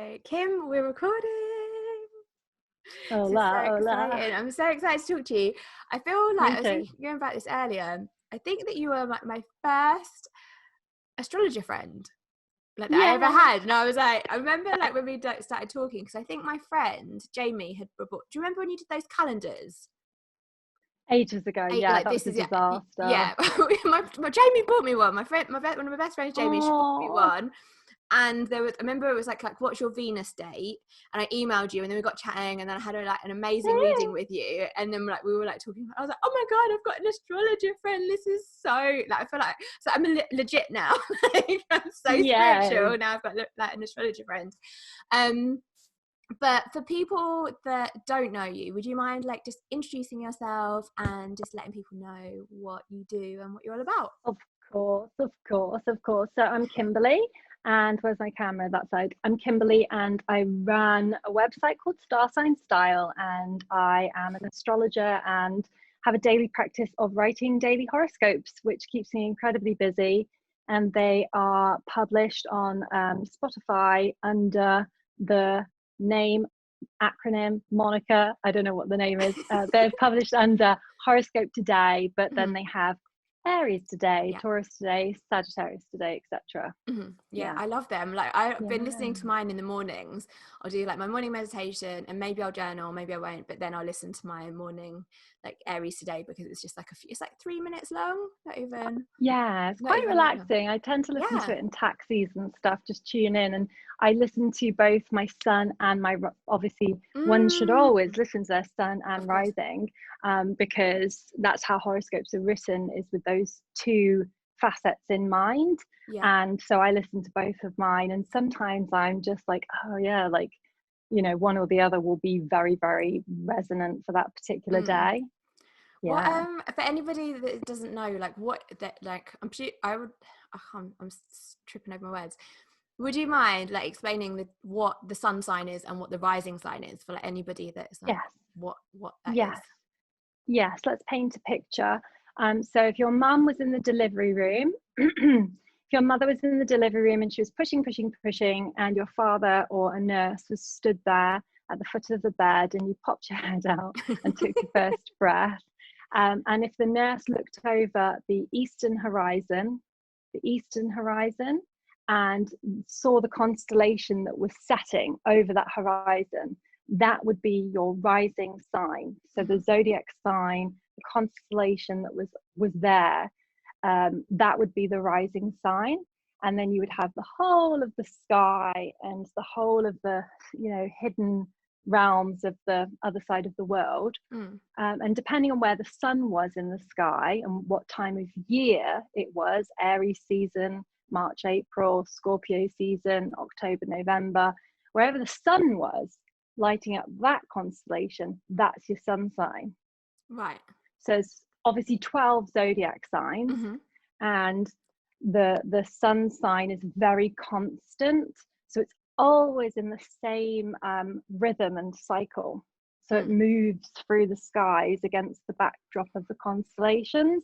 Hi, Kim, we're recording. Hola, So hola. exciting. I'm so excited to talk to you. I feel like Me I was too. going about this earlier. I think that you were my first astrologer friend like that I ever Yeah, had. And I was like, I remember like when we started talking, because I think my friend Jamie had bought, do you remember when you did those calendars? ages ago. Yeah, Like that was this a is disaster. my Jamie bought me one. One of my best friends, Jamie, she bought me Oh, one. And I remember it was like what's your Venus date? And I emailed you, and then we got chatting, and then I had an amazing reading with you. And then we were talking. I was like, oh my god, I've got an astrologer friend. This is so I feel like I'm legit now. Like, I'm so yeah. spiritual now. I've got an astrologer friend. But for people that don't know you, would you mind just introducing yourself and just letting people know what you do and what you're all about? Of course, of course, of course. So I'm Kimberly, and where's my camera? That side. I'm Kimberly, and I run a website called Star Sign Style, and I am an astrologer and have a daily practice of writing daily horoscopes, which keeps me incredibly busy. And they are published on Spotify under the acronym, moniker, I don't know what the name is. They're published under Horoscope Today, but then they have Aries today, Taurus today, Sagittarius today, etc. Yeah, I love them. I've been listening to Yeah. mine in the mornings. I'll do my morning meditation, and maybe I'll journal, maybe I won't, but then I'll listen to my morning Aries today, because it's just it's 3 minutes long, not even It's quite that long. relaxing. I tend to listen to Yeah. it in taxis and stuff, just tune in. And I listen to both my sun and obviously one should always listen to their sun and Of course. rising, because that's how horoscopes are written, is with those two facets in mind. Yeah. And so I listen to both of mine, and sometimes I'm just like, oh yeah, one or the other will be very, very resonant for that particular day. What Yeah. for anybody that doesn't know, what that I'm tripping over my words. Would you mind explaining what the sun sign is and what the rising sign is for anybody that's Yes. what that is? Yes, let's paint a picture. So if your mum was in the delivery room, if your mother was in the delivery room and she was pushing, and your father or a nurse was stood there at the foot of the bed, and you popped your head out and took your first breath. And if the nurse looked over the eastern horizon, and saw the constellation that was setting over that horizon, that would be your rising sign. So the zodiac sign, the constellation that was there, that would be the rising sign. And then you would have the whole of the sky and the whole of the hidden realms of the other side of the world. And depending on where the sun was in the sky and what time of year it was, Aries season, March, April, Scorpio season, October, November, wherever the sun was lighting up that constellation, that's your sun sign. Right. So it's obviously 12 zodiac signs, and the sun sign is very constant. So it's always in the same rhythm and cycle. So it moves through the skies against the backdrop of the constellations.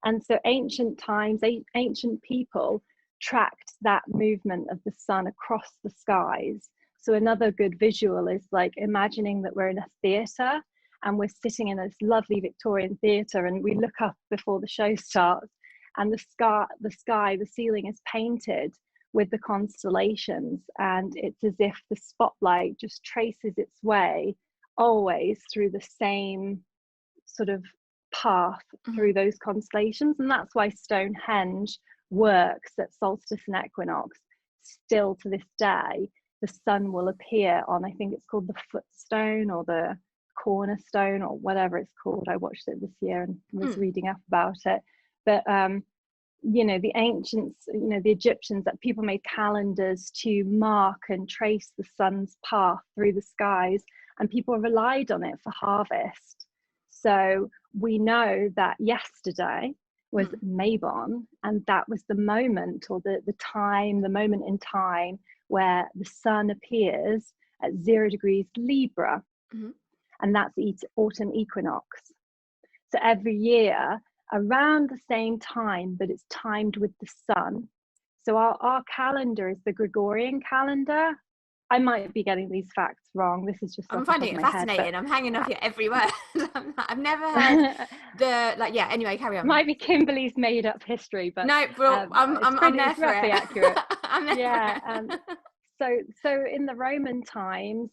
And so ancient times, ancient people tracked that movement of the sun across the skies. So another good visual is imagining that we're in a theatre, and we're sitting in this lovely Victorian theatre, and we look up before the show starts, and the ceiling is painted with the constellations, and it's as if the spotlight just traces its way always through the same sort of path through those constellations. And that's why Stonehenge works at solstice and equinox. Still to this day, the sun will appear on, I think it's called the footstone or the cornerstone or whatever it's called. I watched it this year and was reading up about it. But the ancients, the Egyptians, that people made calendars to mark and trace the sun's path through the skies, and people relied on it for harvest. So we know that yesterday was Mabon, and that was the moment, or the moment in time where the sun appears at 0 degrees Libra, and that's autumn equinox. So every year around the same time, but it's timed with the sun. So our calendar is the Gregorian calendar, I might be getting these facts wrong. This is just I'm finding it fascinating. I'm hanging off you every word. I've never heard anyway, carry on. Might be Kimberly's made up history, but no, bro, I'm there for roughly it. accurate. I'm there for it. So in the Roman times,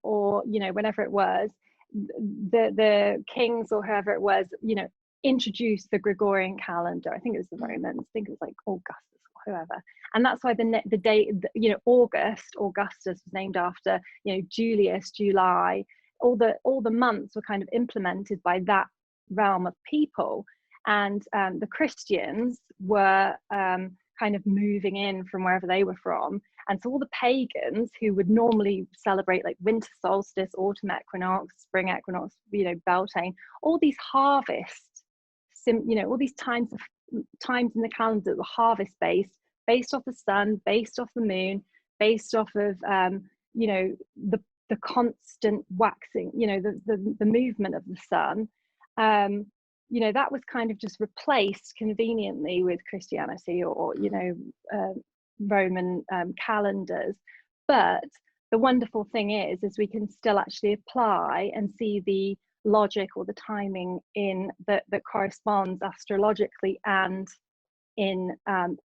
or whenever it was, the kings or whoever it was, introduced the Gregorian calendar. I think it was the Romans. I think it was like Augustus or whoever, and that's why the date, Augustus was named after Julius, July. All the months were kind of implemented by that realm of people, and the Christians were kind of moving in from wherever they were from, and so all the pagans who would normally celebrate like winter solstice, autumn equinox, spring equinox, Beltane, all these harvests, all these times in the calendar that were harvest based off the sun, based off the moon, based off of the constant waxing, the movement of the sun. That was kind of just replaced conveniently with Christianity or Roman calendars. But the wonderful thing is we can still actually apply and see the logic or the timing in that corresponds astrologically and in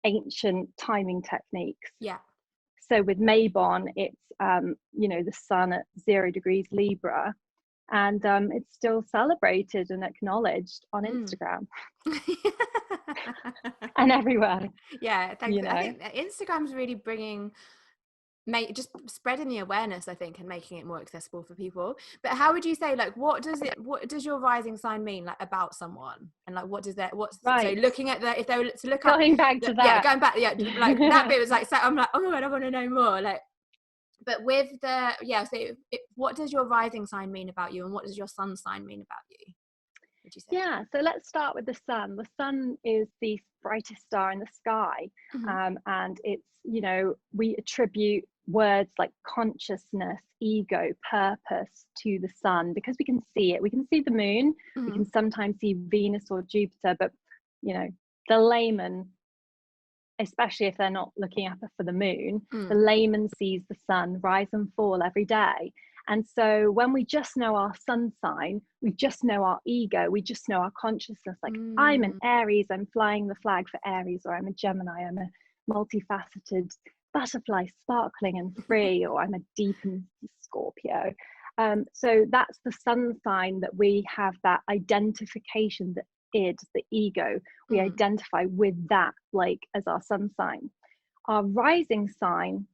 ancient timing techniques. Yeah. So with Mabon, it's the sun at 0 degrees Libra, and it's still celebrated and acknowledged on Instagram and everywhere. Yeah, thanks. I think Instagram's really just spreading the awareness, I think, and making it more accessible for people. But how would you say, like, what does your rising sign mean, like, about someone, and like so looking at if they were to look going back to that, like that bit was like, so I'm like, oh my god, I want to know more, like. But with what does your rising sign mean about you, and what does your sun sign mean about you, would you say? Yeah, so let's start with the sun. The sun is the brightest star in the sky, and it's, we attribute words like consciousness, ego, purpose to the sun because we can see it. We can see the moon, we can sometimes see Venus or Jupiter, but the layman, especially if they're not looking up for the moon, the layman sees the sun rise and fall every day. And so when we just know our sun sign, we just know our ego, we just know our consciousness, like I'm an Aries, I'm flying the flag for Aries, or I'm a Gemini, I'm a multifaceted butterfly, sparkling and free, or I'm a deepened Scorpio. So that's the sun sign, that we have that identification, that id, the ego, we identify with that, like, as our sun sign. Our rising sign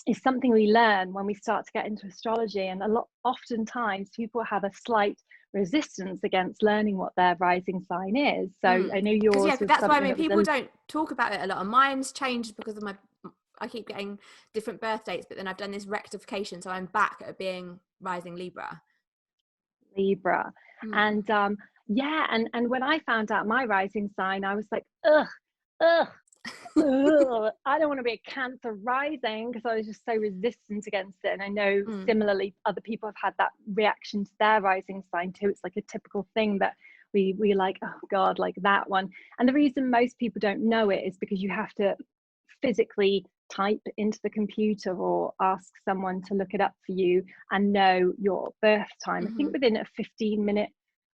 is something we learn when we start to get into astrology, and oftentimes people have a slight resistance against learning what their rising sign is. So I know yours. That's why, I mean, people don't talk about it a lot, and mine's changed because of I keep getting different birth dates, but then I've done this rectification, so I'm back at being rising Libra. And and when I found out my rising sign, I was like, ugh, I don't want to be a Cancer rising, because I was just so resistant against it. And I know similarly other people have had that reaction to their rising sign too. It's like a typical thing that we like, oh god, like that one. And the reason most people don't know it is because you have to physically type into the computer or ask someone to look it up for you and know your birth time. I think within a 15-minute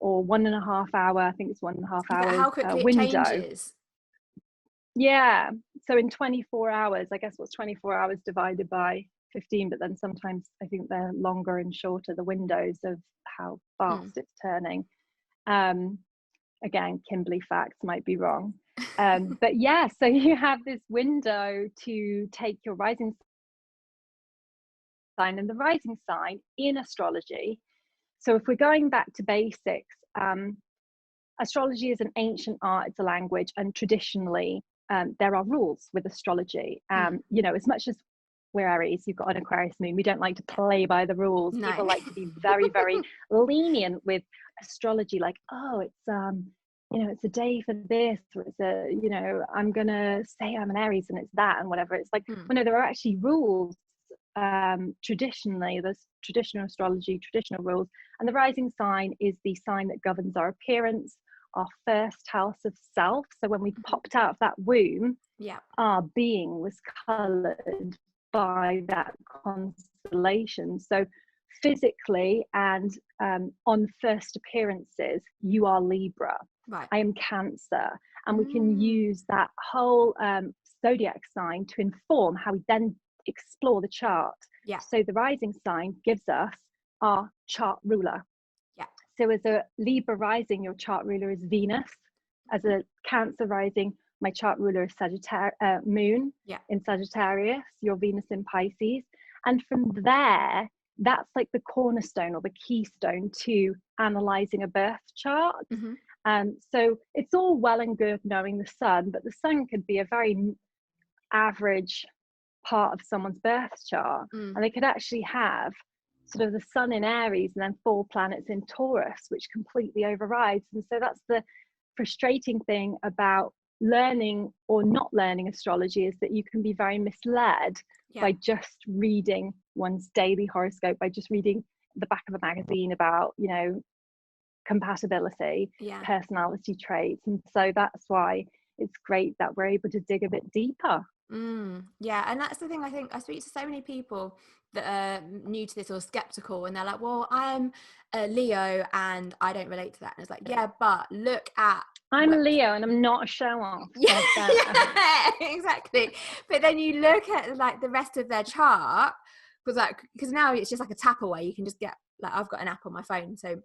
or 1.5 hour, I think it's 1.5 hours how quickly window. It changes? Yeah, so in 24 hours, I guess what's 24 hours divided by 15, but then sometimes I think they're longer and shorter, the windows of how fast it's turning. Again, Kimberly facts might be wrong. But yeah, so you have this window to take your rising sign, and the rising sign in astrology. So if we're going back to basics, astrology is an ancient art, it's a language, and traditionally there are rules with astrology. As much as we're Aries, you've got an Aquarius moon, we don't like to play by the rules. No. People like to be very, very lenient with astrology, like, oh, it's it's a day for this, or it's I'm gonna say I'm an Aries and it's that and whatever. It's like, well, no, there are actually rules. Traditionally, there's traditional astrology, traditional rules, and the rising sign is the sign that governs our appearance, our first house of self. So when we popped out of that womb, our being was colored by that constellation. So physically and on first appearances, you are Libra. Right. I am Cancer. And we can use that whole zodiac sign to inform how we then explore the chart. Yeah. So the rising sign gives us our chart ruler. Yeah. So as a Libra rising, your chart ruler is Venus. As a Cancer rising, my chart ruler is Moon in Sagittarius, your Venus in Pisces. And from there, that's like the cornerstone or the keystone to analyzing a birth chart. So it's all well and good knowing the sun, but the sun could be a very average part of someone's birth chart. And they could actually have sort of the sun in Aries and then 4 planets in Taurus, which completely overrides. And so that's the frustrating thing about learning or not learning astrology, is that you can be very misled by just reading one's daily horoscope, by just reading the back of a magazine about, you know, compatibility, personality traits. And so that's why it's great that we're able to dig a bit deeper. Yeah, and that's the thing. I think I speak to so many people that are new to this or skeptical, and they're like, well, I'm a Leo and I don't relate to that. And it's like, yeah, but look at I'm a Leo and I'm not a show off. Yeah, exactly. But then you look at like the rest of their chart, because now it's just like a tap away. You can just get, like, I've got an app on my phone, so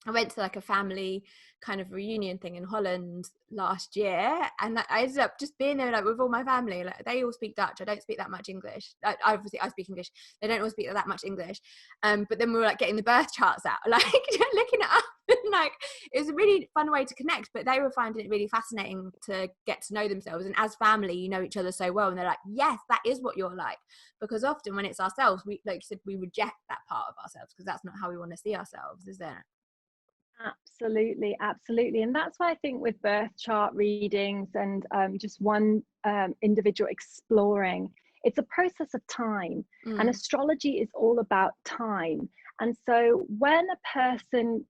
I went to like a family kind of reunion thing in Holland last year, and I ended up just being there like with all my family. Like, they all speak Dutch. I don't speak that much English. Obviously I speak English. They don't all speak that much English. But then we were like getting the birth charts out, like looking it up. And like, it was a really fun way to connect, but they were finding it really fascinating to get to know themselves. And as family, you know each other so well, and they're like, yes, that is what you're like. Because often when it's ourselves, we, like you said, we reject that part of ourselves because that's not how we want to see ourselves, is it? Absolutely, absolutely. And that's why I think with birth chart readings and just one individual exploring, it's a process of time. And astrology is all about time. And so when a person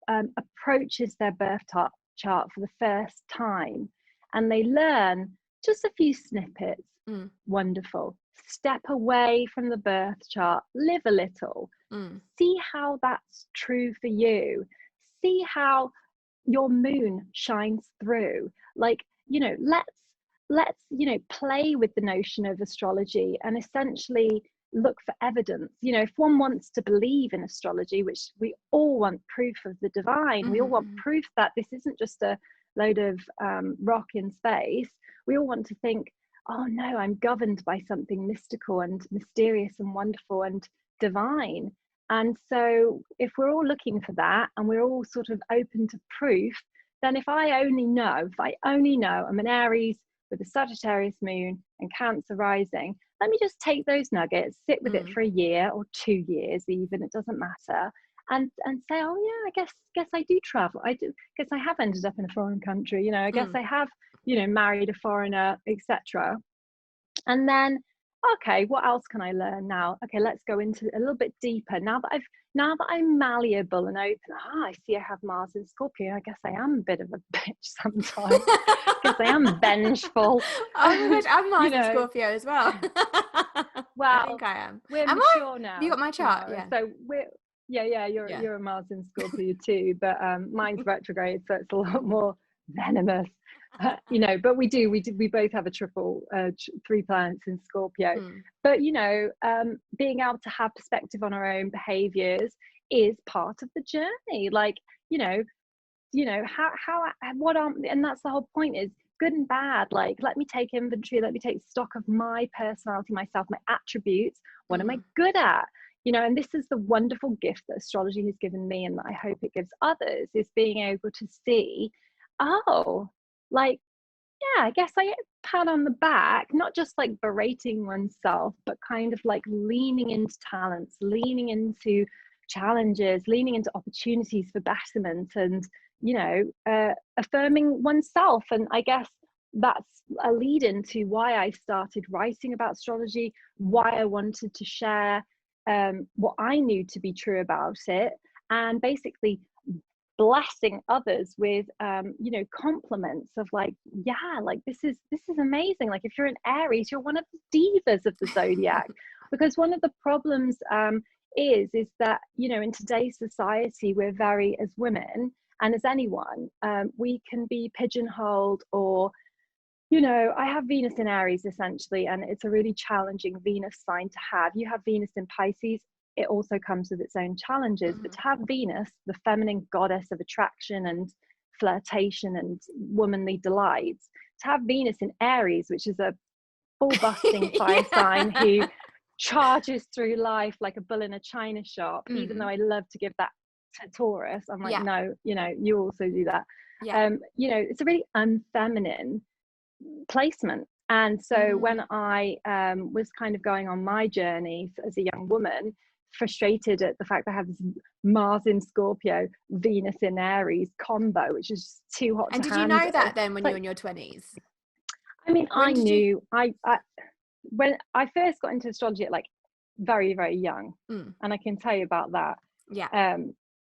approaches their birth chart for the first time and they learn just a few snippets, wonderful. Step away from the birth chart, live a little, see how that's true for you. See how your moon shines through. Like, you know, let's you know, play with the notion of astrology and essentially look for evidence. You know, if one wants to believe in astrology, which we all want proof of the divine, we all want proof that this isn't just a load of rock in space. We all want to think, oh no, I'm governed by something mystical and mysterious and wonderful and divine. And so if we're all looking for that and we're all sort of open to proof, then if I only know I'm an Aries with a Sagittarius moon and Cancer rising, let me just take those nuggets, sit with it for a year or 2 years even, it doesn't matter, and say, oh yeah, I guess I do travel. I guess I have ended up in a foreign country, you know, I guess I have, you know, married a foreigner, etc. And then, okay, what else can I learn now? Okay, let's go into a little bit deeper. Now that I'm malleable and open, I see I have Mars in Scorpio. I guess I am a bit of a bitch sometimes. I guess I am vengeful. Oh my gosh, I'm Mars in Scorpio as well. Well, I think I am. We're mature now. You got my chart, yeah. So you're a Mars in Scorpio too, but mine's retrograde, so it's a lot more venomous. You know, but we both have a triple 3 planets in Scorpio. But you know, being able to have perspective on our own behaviors is part of the journey. Like, you know and that's the whole point, is good and bad. Like, let me take inventory, let me take stock of my personality, myself, my attributes. What am I good at? You know, and this is the wonderful gift that astrology has given me, and that I hope it gives others, is being able to see, oh, like, yeah, I guess I get a pat on the back, not just like berating oneself, but kind of like leaning into talents, leaning into challenges, leaning into opportunities for betterment, and, you know, affirming oneself. And I guess that's a lead into why I started writing about astrology, why I wanted to share what I knew to be true about it, and basically blessing others with you know, compliments of like, yeah, like this is amazing. Like if you're an Aries, you're one of the divas of the zodiac. Because one of the problems is that, you know, in today's society, we're very, as women and as anyone, we can be pigeonholed, or, you know, I have Venus in Aries essentially, and it's a really challenging Venus sign to have. You have Venus in Pisces, it also comes with its own challenges, but to have Venus, the feminine goddess of attraction and flirtation and womanly delights, to have Venus in Aries, which is a full busting fire sign who charges through life like a bull in a china shop, even though I love to give that to Taurus, I'm like, no, you know, you also do that. You know, it's a really unfeminine placement. And so when I was kind of going on my journey as a young woman, frustrated at the fact that I have this Mars in Scorpio, Venus in Aries combo, which is too hot to handle. And did you know that then when you were in your 20s? I mean, I knew, I when I first got into astrology at like very, very young, and I can tell you about that.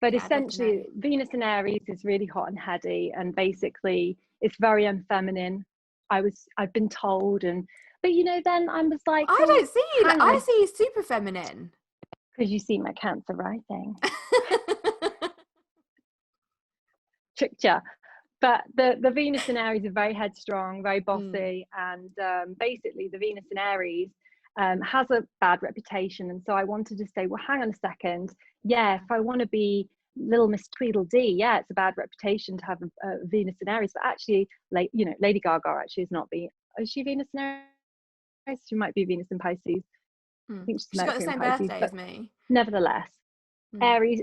But essentially Venus in Aries is really hot and heady, and basically it's very unfeminine. I've been told, but you know, then I was like, I don't see you. I see you super feminine. Because you see my Cancer rising. Tricked ya. But the Venus in Aries are very headstrong, very bossy, and basically the Venus in Aries has a bad reputation. And so I wanted to say, well, hang on a second. Yeah, if I want to be little Miss Tweedledee, yeah, it's a bad reputation to have a Venus in Aries. But actually, like, you know, Lady Gaga actually is not is she Venus in Aries? She might be Venus in Pisces. I think she's got the same birthday as me. Nevertheless, Aries.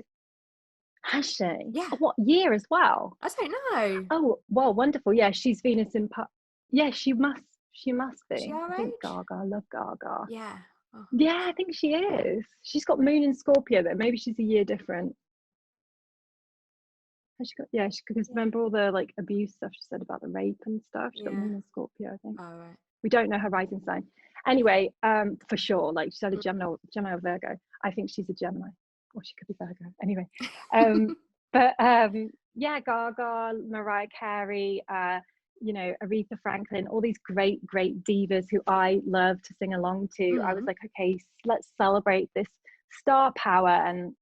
Has she? Yeah. What year as well? I don't know. Oh, well, wonderful. Yeah, she's Venus in yeah, she must be. She our I think age? Gaga. I love Gaga. Yeah. Oh. Yeah, I think she is. She's got Moon in Scorpio though. Maybe she's a year different. Has she got, because remember all the like abuse stuff she said about the rape and stuff. She's got Moon in Scorpio, I think. Oh, right. We don't know her rising sign. Anyway, for sure, like she said, a Gemini or Virgo. I think she's a Gemini, or she could be Virgo. Anyway, but yeah, Gaga, Mariah Carey, you know, Aretha Franklin, all these great divas who I love to sing along to. I was like, okay, let's celebrate this star power, and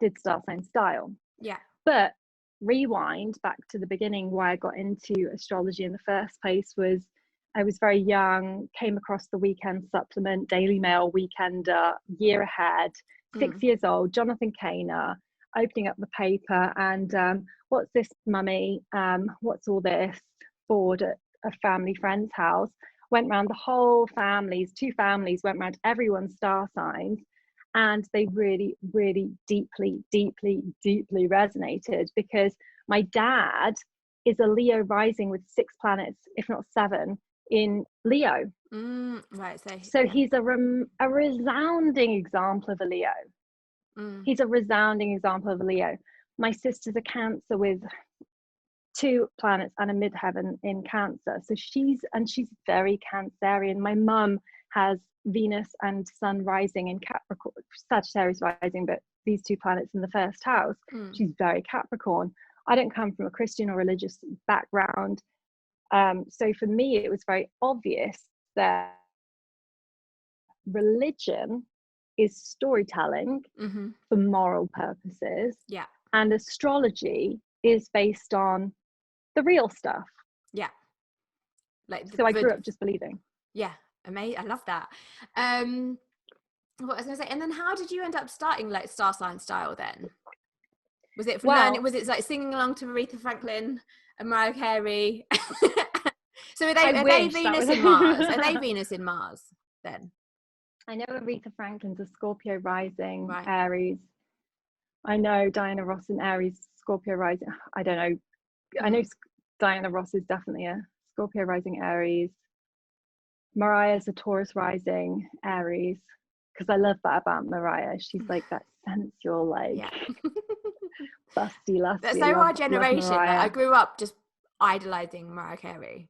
did Star Sign Style. Yeah. But rewind back to the beginning, why I got into astrology in the first place was I was very young, came across the weekend supplement, Daily Mail Weekender, year ahead, 6 years old, Jonathan Caner, opening up the paper, and what's this, mummy? What's all this? Bored at a family friend's house. Went round the whole families, 2 families, went round everyone's star signs, and they really, really deeply resonated, because my dad is a Leo rising with 6 planets, if not 7, in Leo. Right. So he's a resounding example of a Leo. He's a resounding example of a Leo. My sister's a Cancer with 2 planets and a midheaven in Cancer. So she's very Cancerian. My mum has Venus and Sun rising in Capricorn, Sagittarius rising, but these 2 planets in the first house. She's very Capricorn. I don't come from a Christian or religious background. So for me, it was very obvious that religion is storytelling for moral purposes. Yeah. And astrology is based on the real stuff. Yeah. Like so I grew up just believing. Yeah. Amazing. I love that. What I was going to say, and then how did you end up starting like Star Sign Style then? Was it for learning? Was it like singing along to Aretha Franklin and Mariah Carey? So are they Venus in Mars? Are they Venus in Mars then? I know Aretha Franklin's a Scorpio rising, Aries. I know Diana Ross in Aries, Scorpio rising. I don't know. I know Diana Ross is definitely a Scorpio rising Aries. Mariah's a Taurus rising Aries, because I love that about Mariah. She's like that sensual, like busty, lusty. That's so our generation. Like, I grew up just idolizing Mariah Carey.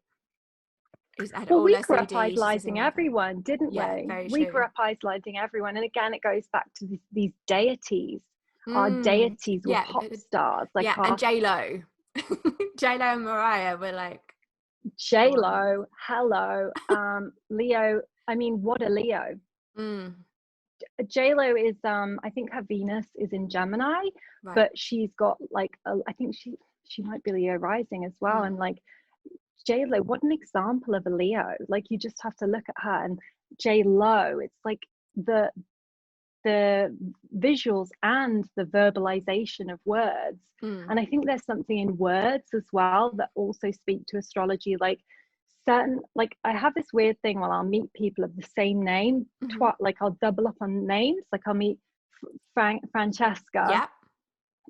Well, we grew up idolizing everyone, didn't we? Yeah, very we true. grew up idolizing everyone, and again, it goes back to these deities. our deities were Yeah. pop stars, like Yeah, our and J-Lo. J-Lo and Mariah were like J-Lo, hello, Leo. I mean, what a Leo. J-Lo is I think her Venus is in Gemini, right. but she's got like I think she might be Leo rising as well. And like J-Lo, what an example of a Leo. Like, you just have to look at her. And J-Lo, it's like the visuals and the verbalization of words. And I think there's something in words as well that also speak to astrology. Like certain, like I have this weird thing while I'll meet people of the same name, like I'll double up on names. Like I'll meet Francesca,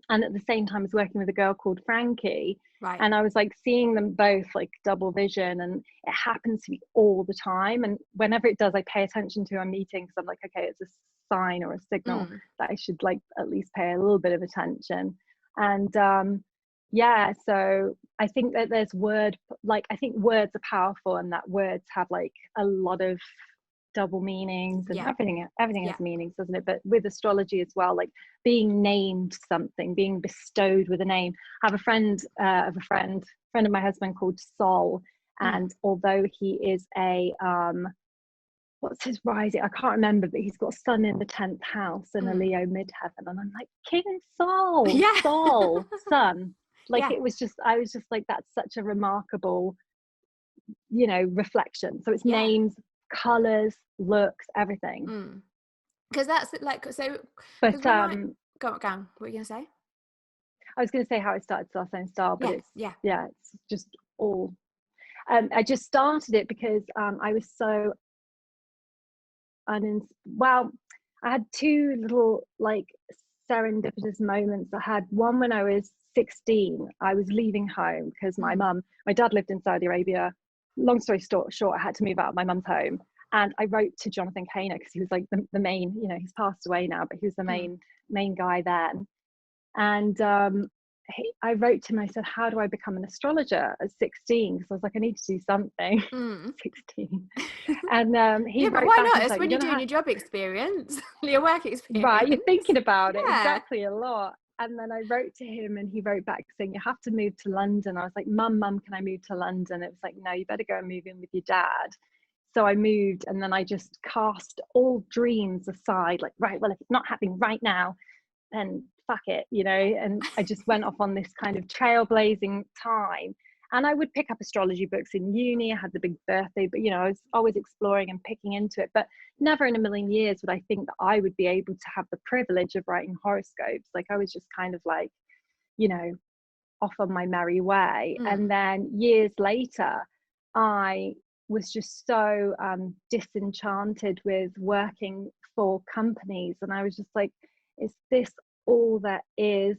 and at the same time I was working with a girl called Frankie, and I was like seeing them both like double vision, and it happens to me all the time. And whenever it does, I pay attention to a meeting, because I'm like, okay, it's a sign or a signal that I should like at least pay a little bit of attention. And yeah, so I think that there's I think words are powerful, and that words have like a lot of double meanings, and everything has meanings, doesn't it? But with astrology as well, like being named something, being bestowed with a name. I have a friend of my husband called Sol, and although he is a what's his rising, I can't remember, but he's got sun in the 10th house and a Leo midheaven, and I'm like, King Sol, Sol, sun. Like it was just, I was just like, that's such a remarkable, you know, reflection. So it's names, colors, looks, everything. Because that's like, so but go on, what were you gonna say? I was gonna say how I started Star Sign Style, but it's just all I just started it because I was so well, I had two little like serendipitous moments. I had one when I was 16. I was leaving home because my dad lived in Saudi Arabia. Long story short, I had to move out of my mum's home, and I wrote to Jonathan Caner, because he was like the main, you know, he's passed away now, but he was the main guy then. And I wrote to him, I said, how do I become an astrologer at 16? Because I was like, I need to do something. 16. And he wrote, but why back not? and It's like, when you're doing your job experience, your work experience. Right, you're thinking about it exactly a lot. And then I wrote to him, and he wrote back saying, you have to move to London. I was like, Mum, can I move to London? It was like, no, you better go and move in with your dad. So I moved, and then I just cast all dreams aside, like, right, well, if it's not happening right now, then fuck it, you know. And I just went off on this kind of trailblazing time. And I would pick up astrology books in uni. I had the big birthday, but, you know, I was always exploring and picking into it. But never in a million years would I think that I would be able to have the privilege of writing horoscopes. Like, I was just kind of like, you know, off on my merry way. And then years later, I was just so disenchanted with working for companies. And I was just like, is this all there is?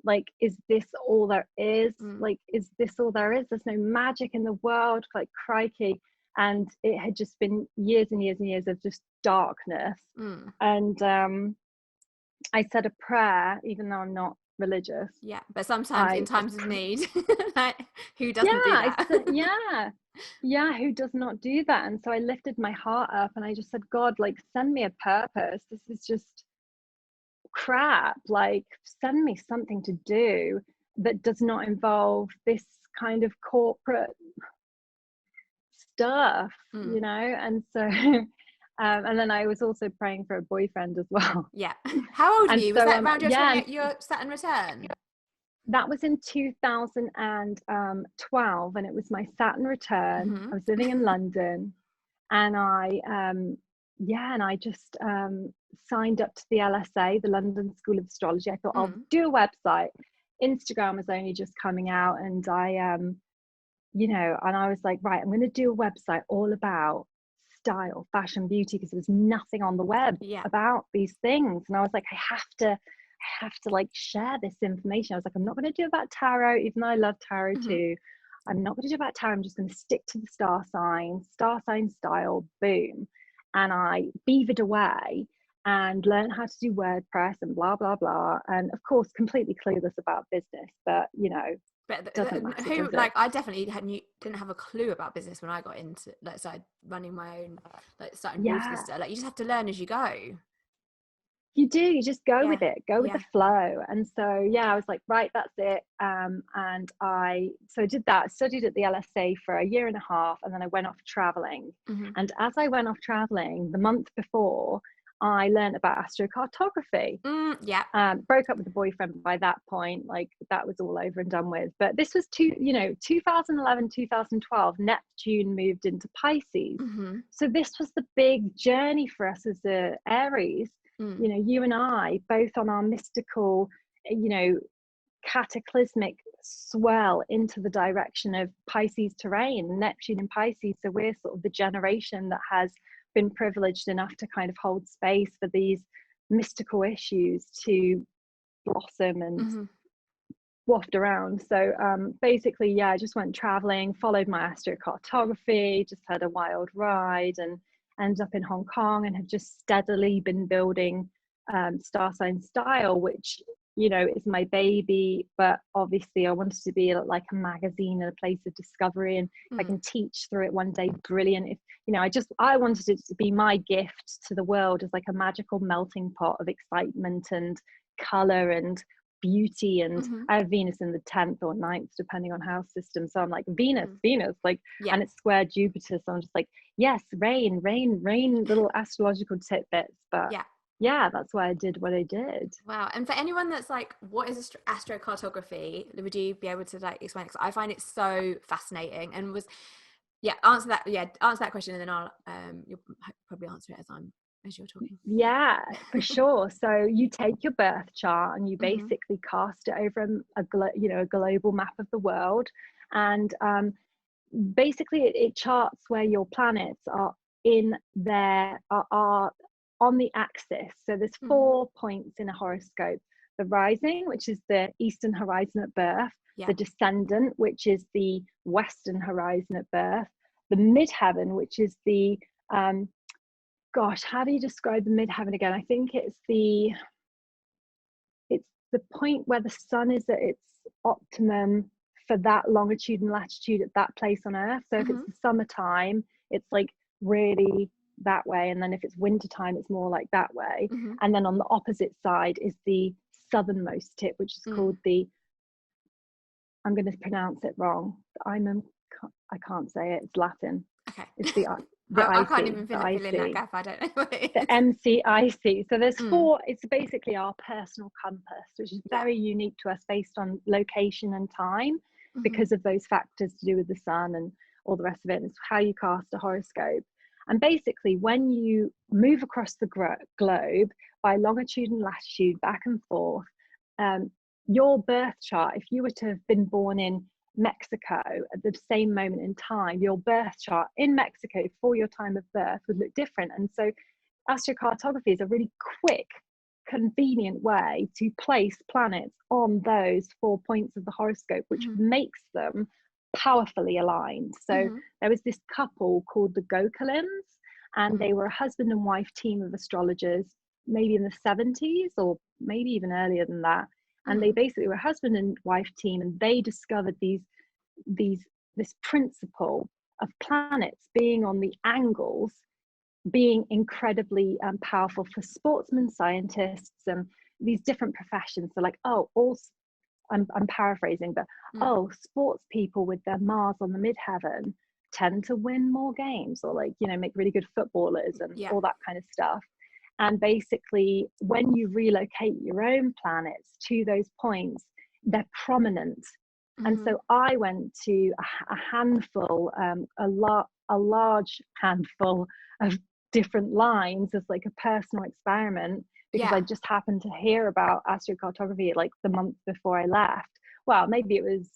Like, is this all there is? Like, is this all there is? There's no magic in the world, like, crikey. And it had just been years and years and years of just darkness. And I said a prayer, even though I'm not religious. Yeah, but sometimes in times of need, like, who doesn't do that? Who does not do that? And so I lifted my heart up, and I just said, God, like, send me a purpose. This is just crap. Like, send me something to do that does not involve this kind of corporate stuff, you know. And so and then I was also praying for a boyfriend as well. How old were you? Was that around your Saturn return? That was in 2012, and it was my Saturn return. I was living in London, and I just signed up to the LSA, the London School of Astrology. I thought, I'll do a website. Instagram was only just coming out, and I you know, and I was like, right, I'm going to do a website all about style, fashion, beauty, because there was nothing on the web about these things. And I was like, I have to like share this information. I was like, I'm not going to do about tarot, even though I love tarot too. I'm not going to do about tarot. I'm just going to stick to the star sign style, boom. And I beavered away and learned how to do WordPress and blah, blah, blah. And of course, completely clueless about business, but, you know, but doesn't matter, who, does like, I definitely didn't have a clue about business when I got into, like, started running my own, like, starting water sister. Like, you just have to learn as you go. You do, you just go Yeah. with it, go with Yeah. the flow. And so, yeah, I was like, right, that's it. And I did that, studied at the LSA for a year and a half, and then I went off traveling. Mm-hmm. And as I went off traveling, the month before, I learned about astrocartography. Yeah. Broke up with the boyfriend by that point, like that was all over and done with. But this was 2011, 2012, Neptune moved into Pisces. Mm-hmm. So this was the big journey for us as a Aries. You and I both on our mystical, cataclysmic swell into the direction of Pisces terrain, Neptune in Pisces. So we're sort of the generation that has been privileged enough to kind of hold space for these mystical issues to blossom and Mm-hmm. waft around. So basically, yeah, I just went traveling, followed my astrocartography, just had a wild ride, and ended up in Hong Kong, and have just steadily been building star sign style, which is my baby. But obviously I wanted to be like a magazine and a place of discovery, and if I can teach through it one day, brilliant. If I wanted it to be my gift to the world as like a magical melting pot of excitement and color and beauty. And I have Venus in the 10th or 9th depending on house system, so I'm like Venus like, Yeah. and it's square Jupiter, so I'm just like, yes, rain little astrological tidbits. But yeah, that's why I did what I did. Wow. And for anyone that's like, what is astrocartography? Would you be able to like explain it? 'Cause I find it so fascinating, and answer that question, and then I'll you'll probably answer it as you're talking. Yeah, for sure. So you take your birth chart and you basically cast it over a global map of the world, and basically it charts where your planets are in there are on the axis. So there's 4 points in a horoscope: the rising, which is the eastern horizon at birth, the descendant, which is the western horizon at birth, the midheaven, which is the how do you describe the midheaven again? I think it's the point where the sun is at its optimum for that longitude and latitude at that place on Earth. So if it's the summertime, it's like really that way, and then if it's wintertime, it's more like that way. And then on the opposite side is the southernmost tip, which is called the, I'm going to pronounce it wrong, I can't say it, it's Latin. Okay. It's the I IC, can't even fill in that gap. I don't know what it is. The MCIC. So there's 4. It's basically our personal compass, which is very unique to us based on location and time, because of those factors to do with the sun and all the rest of it. It's how you cast a horoscope. And basically, when you move across the globe by longitude and latitude, back and forth, your birth chart, if you were to have been born in Mexico at the same moment in time, your birth chart in Mexico for your time of birth would look different. And so astrocartography is a really quick, convenient way to place planets on those 4 points of the horoscope, which makes them powerfully aligned. So there was this couple called the Gokulins, and they were a husband and wife team of astrologers, maybe in the 70s or maybe even earlier than that. And they basically were a husband and wife team, and they discovered this principle of planets being on the angles being incredibly powerful for sportsmen, scientists, and these different professions. So like, I'm paraphrasing, but sports people with their Mars on the midheaven tend to win more games, or like, make really good footballers and all that kind of stuff. And basically, when you relocate your own planets to those points, they're prominent. And so I went to a handful, a large handful of different lines as like a personal experiment, because I just happened to hear about astrocartography like the month before I left. Well, maybe it was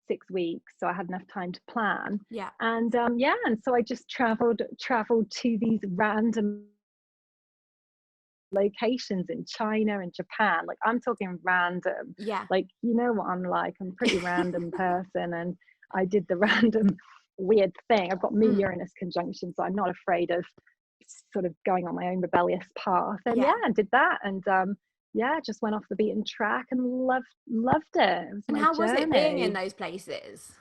6 weeks, so I had enough time to plan. And and so I just traveled to these random locations in China and Japan. Like, I'm talking random. Like, you know what I'm like, I'm a pretty random person, and I did the random weird thing. I've got Uranus conjunction, so I'm not afraid of sort of going on my own rebellious path. And I did that, and just went off the beaten track and loved it. It was and my how journey. was it being in those places?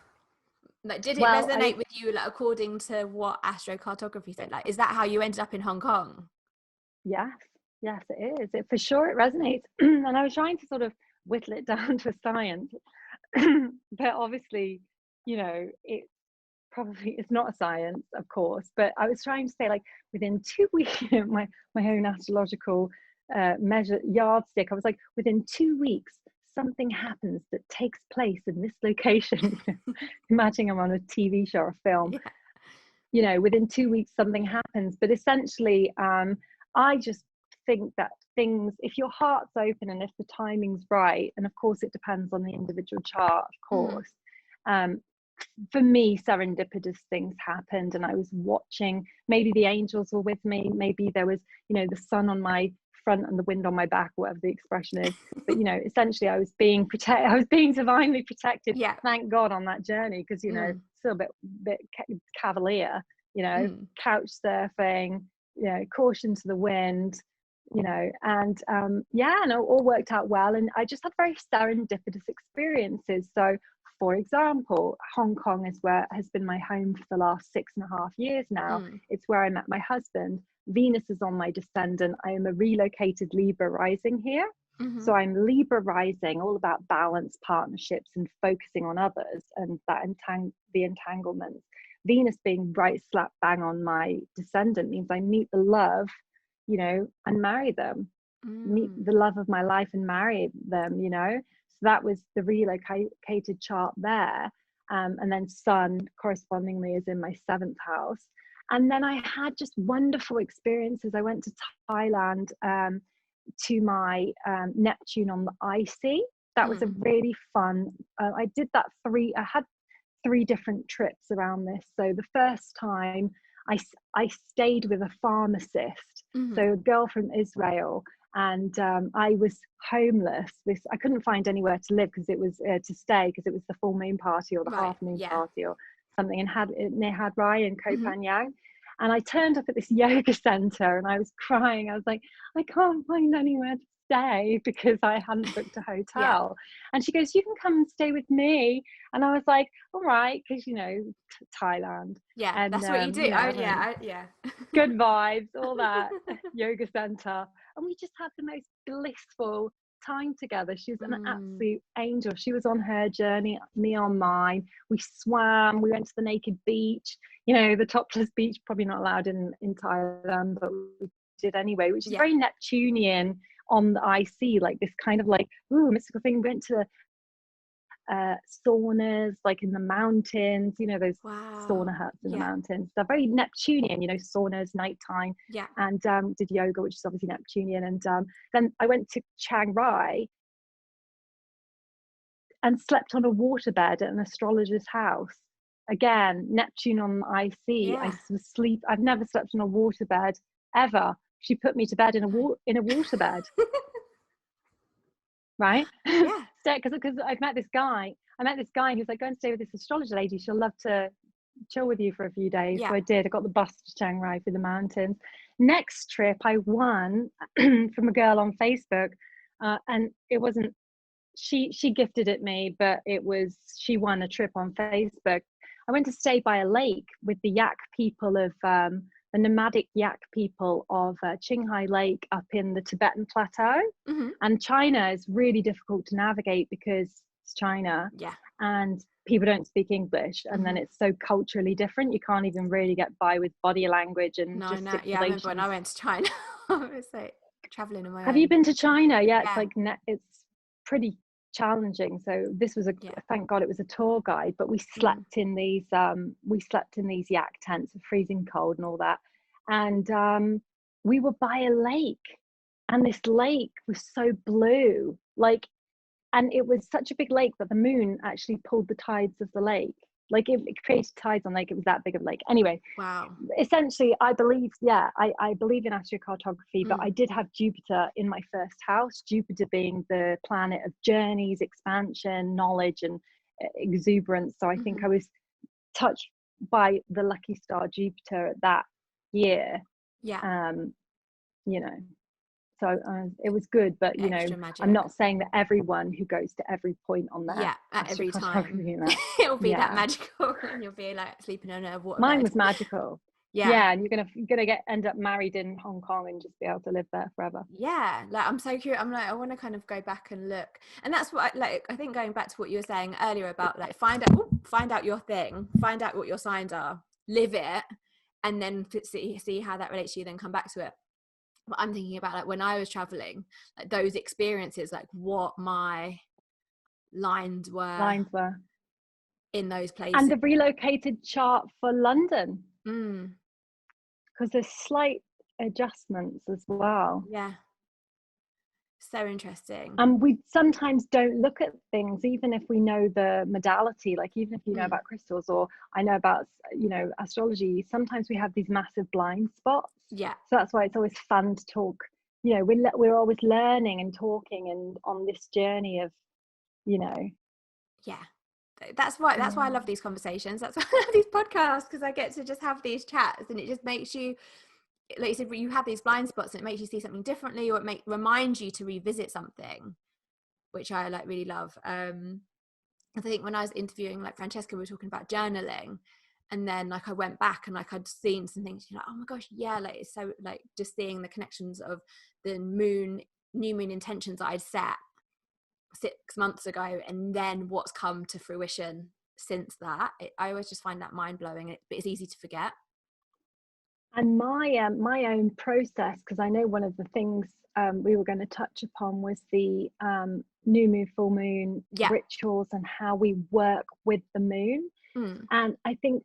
Like, did it resonate with you, like, according to what astrocartography said? Like, is that how you ended up in Hong Kong? Yes. Yes, it is. It for sure it resonates. And I was trying to sort of whittle it down to science, but obviously, you know, it probably it's not a science, of course. But I was trying to say, like, within 2 weeks, my own astrological measure yardstick. I was like, within 2 weeks, something happens that takes place in this location. Imagining I'm on a TV show or film. Yeah. You know, within 2 weeks, something happens. But essentially, I just think that things, if your heart's open and if the timing's right, and of course it depends on the individual chart, of course. For me, serendipitous things happened, and I was watching. Maybe the angels were with me. Maybe there was, you know, the sun on my front and the wind on my back, whatever the expression is. But you know, essentially, I was being protected. I was being divinely protected. Yeah. Thank God on that journey, because you know, still a bit cavalier. You know, couch surfing. You know, caution to the wind. You know, and yeah, no, all worked out well, and I just had very serendipitous experiences. So, for example, Hong Kong has been my home for the last 6.5 years now. It's where I met my husband. Venus is on my descendant. I am a relocated Libra rising here. So I'm Libra rising, all about balance, partnerships, and focusing on others, and that the entanglements. Venus being right slap bang on my descendant means I meet the love, you know, and marry them. Meet the love of my life and marry them, you know. So that was the relocated chart there. And then Sun correspondingly is in my 7th house. And then I had just wonderful experiences. I went to Thailand to my Neptune on the IC. That was a really fun, I had 3 different trips around this. So the first time I stayed with a pharmacist, so a girl from Israel, and I was homeless. I couldn't find anywhere to live because it was to stay, because it was the full moon party or the half moon party or something near Had Rai in Koh Phangan. And I turned up at this yoga center and I was crying. I was like, I can't find anywhere to stay because I hadn't booked a hotel. And she goes, you can come and stay with me. And I was like, all right, because, you know, Thailand. Yeah, and that's what you do. You know, Yeah. Good vibes, all that. Yoga center. And we just had the most blissful time together. She was an absolute angel. She was on her journey, me on mine. We swam, we went to the naked beach, you know, the topless beach, probably not allowed in Thailand, but we did anyway, which is very Neptunian on the IC, like this kind of like, ooh, mystical thing. We went to saunas, like in the mountains, you know, those sauna huts in the mountains. They're very Neptunian, you know, saunas, nighttime. And did yoga, which is obviously Neptunian. And then I went to Chiang Rai and slept on a waterbed at an astrologer's house. Again, Neptune on the IC. I've never slept on a waterbed ever. She put me to bed in a waterbed. Right? Yeah. Because I've met this guy. Who's like, go and stay with this astrologer lady. She'll love to chill with you for a few days. So I did. I got the bus to Chiang Rai through the mountains. Next trip, I won from a girl on Facebook, and it wasn't. She gifted it me, but she won a trip on Facebook. I went to stay by a lake with the Yak people of the nomadic Yak people of Qinghai Lake up in the Tibetan Plateau. And China is really difficult to navigate because it's China and people don't speak English, and then it's so culturally different. You can't even really get by with body language and I remember when I went to China. I was like traveling on my own. Have you been to China? It's like it's pretty challenging. So this was thank God it was a tour guide, but we slept in these yak tents, freezing cold and all that, and we were by a lake, and this lake was so blue, like, and it was such a big lake that the moon actually pulled the tides of the lake. Like it created tides on lake. It was that big of a lake. Anyway, essentially, I believe in astrocartography, but I did have Jupiter in my 1st house. Jupiter being the planet of journeys, expansion, knowledge, and exuberance. So I think I was touched by the lucky star Jupiter that year. You know, so it was good, but you know, I'm not saying that everyone who goes to every point on that at every time it'll be that magical, and you'll be like sleeping on a water Mine bed. was magical. Yeah, and you're gonna end up married in Hong Kong and just be able to live there forever. Yeah, like I'm so curious. I'm like, I want to kind of go back and look, and that's what I think going back to what you were saying earlier about like find out your thing, find out what your signs are, live it, and then see how that relates to you. Then come back to it. But I'm thinking about like when I was traveling, like those experiences, like what my lines were in those places, and the relocated chart for London. Because there's slight adjustments as well. Yeah. So interesting. And we sometimes don't look at things, even if we know the modality, like even if you know about crystals, or I know about, astrology, sometimes we have these massive blind spots. Yeah. So that's why it's always fun to talk. We're always learning and talking and on this journey of, Yeah. That's why I love these conversations. That's why I love these podcasts, because I get to just have these chats, and it just makes you, like you said, you have these blind spots and it makes you see something differently, or it reminds you to revisit something, which I like really love. I think when I was interviewing like Francesca, we were talking about journaling, and then like I went back and like I'd seen some things, like, oh my gosh, yeah, like it's so like just seeing the connections of the new moon intentions that I'd set 6 months ago, and then what's come to fruition since that. I always just find that mind-blowing, but it's easy to forget. And my own process, because I know one of the things we were going to touch upon was the new moon, full moon rituals, and how we work with the moon. And I think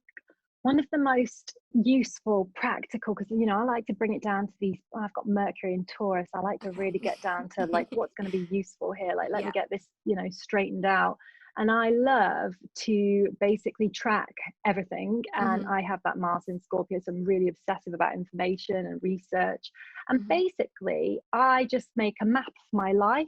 one of the most useful, practical, because I like to bring it down to these, I've got Mercury in Taurus, I like to really get down to like what's going to be useful here, like let me get this straightened out. And I love to basically track everything, and I have that Mars in Scorpio, so I'm really obsessive about information and research, and basically I just make a map of my life,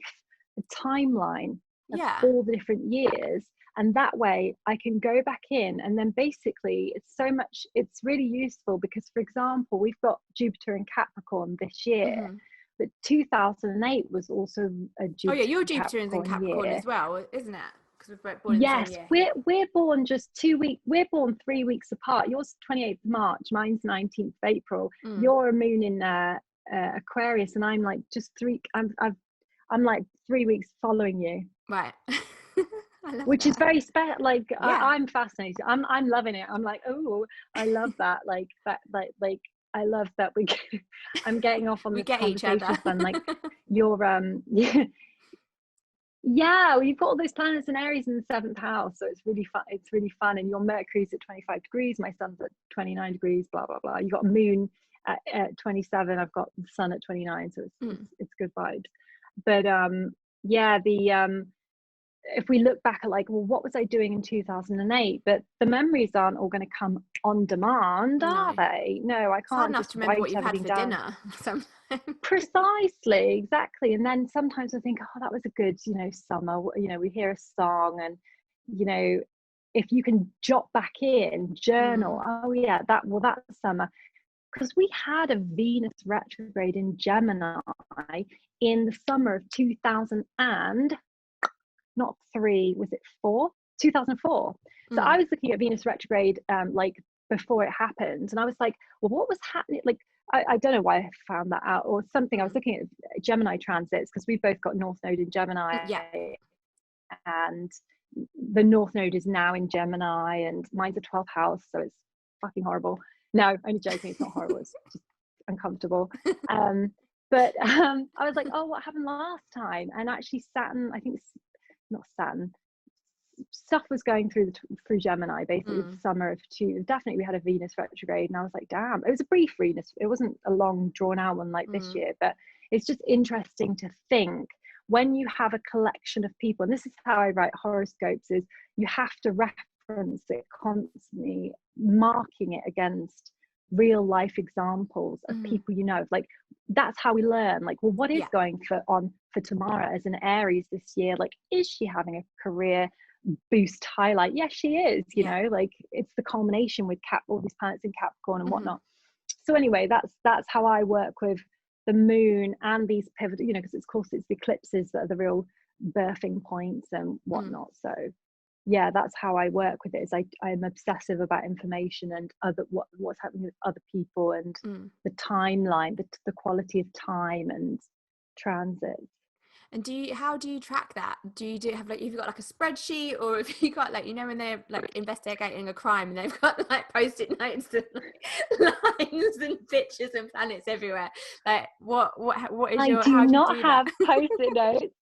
a timeline of all the different years, and that way I can go back in, and then basically it's really useful because, for example, we've got Jupiter in Capricorn this year, but 2008 was also a Jupiter your Jupiter is in Capricorn year as well, isn't it? Because we're born in the same year. We're born just 2 weeks, we're born 3 weeks apart. Yours 28th of March, mine's 19th of April. You're a moon in Aquarius, and I'm like just I'm like 3 weeks following you, right? Which is very special. Like I'm fascinated. I'm loving it. I'm like, oh, I love that. Like that. Like I love that I'm getting off on this conversation fun. Like you're yeah, well, you've got all those planets in Aries in the 7th house, so it's really fun. It's really fun. And your Mercury's at 25 degrees, my sun's at 29 degrees, blah blah blah. You got a moon at 27. I've got the sun at 29, so it's good vibes. But if we look back at like, well, what was I doing in 2008? But the memories aren't all going to come on demand, are they? No, I can't. It's hard enough to remember what you've had for dinner. Precisely, exactly. And then sometimes I think, oh, that was a good, summer. We hear a song, and if you can jot back in, journal. Oh yeah, that summer, because we had a Venus retrograde in Gemini in the summer of 2000 and. Not 3, was it 4? 2004. So I was looking at Venus retrograde like before it happened, and I was like, well, what was happening? Like I don't know why I found that out or something. I was looking at Gemini transits, because we've both got North Node in Gemini, and the North Node is now in Gemini, and mine's a 12th house, so it's fucking horrible. No, only joking, it's not horrible, it's just uncomfortable. But I was like, oh, what happened last time? And actually Saturn, I think not Saturn, stuff was going through Gemini basically the summer of definitely we had a Venus retrograde, and I was like, damn, it was a brief Venus, it wasn't a long drawn out one like this year. But it's just interesting to think, when you have a collection of people, and this is how I write horoscopes, is you have to reference it constantly, marking it against real life examples of people like that's how we learn. Like, well, what is going on for Tamara as an Aries this year? Like, is she having a career boost highlight? Yes, she is. Like, it's the culmination with all these planets in Capricorn and whatnot. So anyway, that's how I work with the moon and these pivotal, because of course it's the eclipses that are the real birthing points and whatnot. So yeah, that's how I work with it. Is I'm obsessive about information and what's happening with other people and the timeline, the quality of time and transit. And how do you track that? Do you have like, have you got like a spreadsheet, or have you got like, you know, when they're like investigating a crime and they've got like post-it notes and like lines and pictures and planets everywhere? Like what is I your, do how do you not do have that? post-it notes.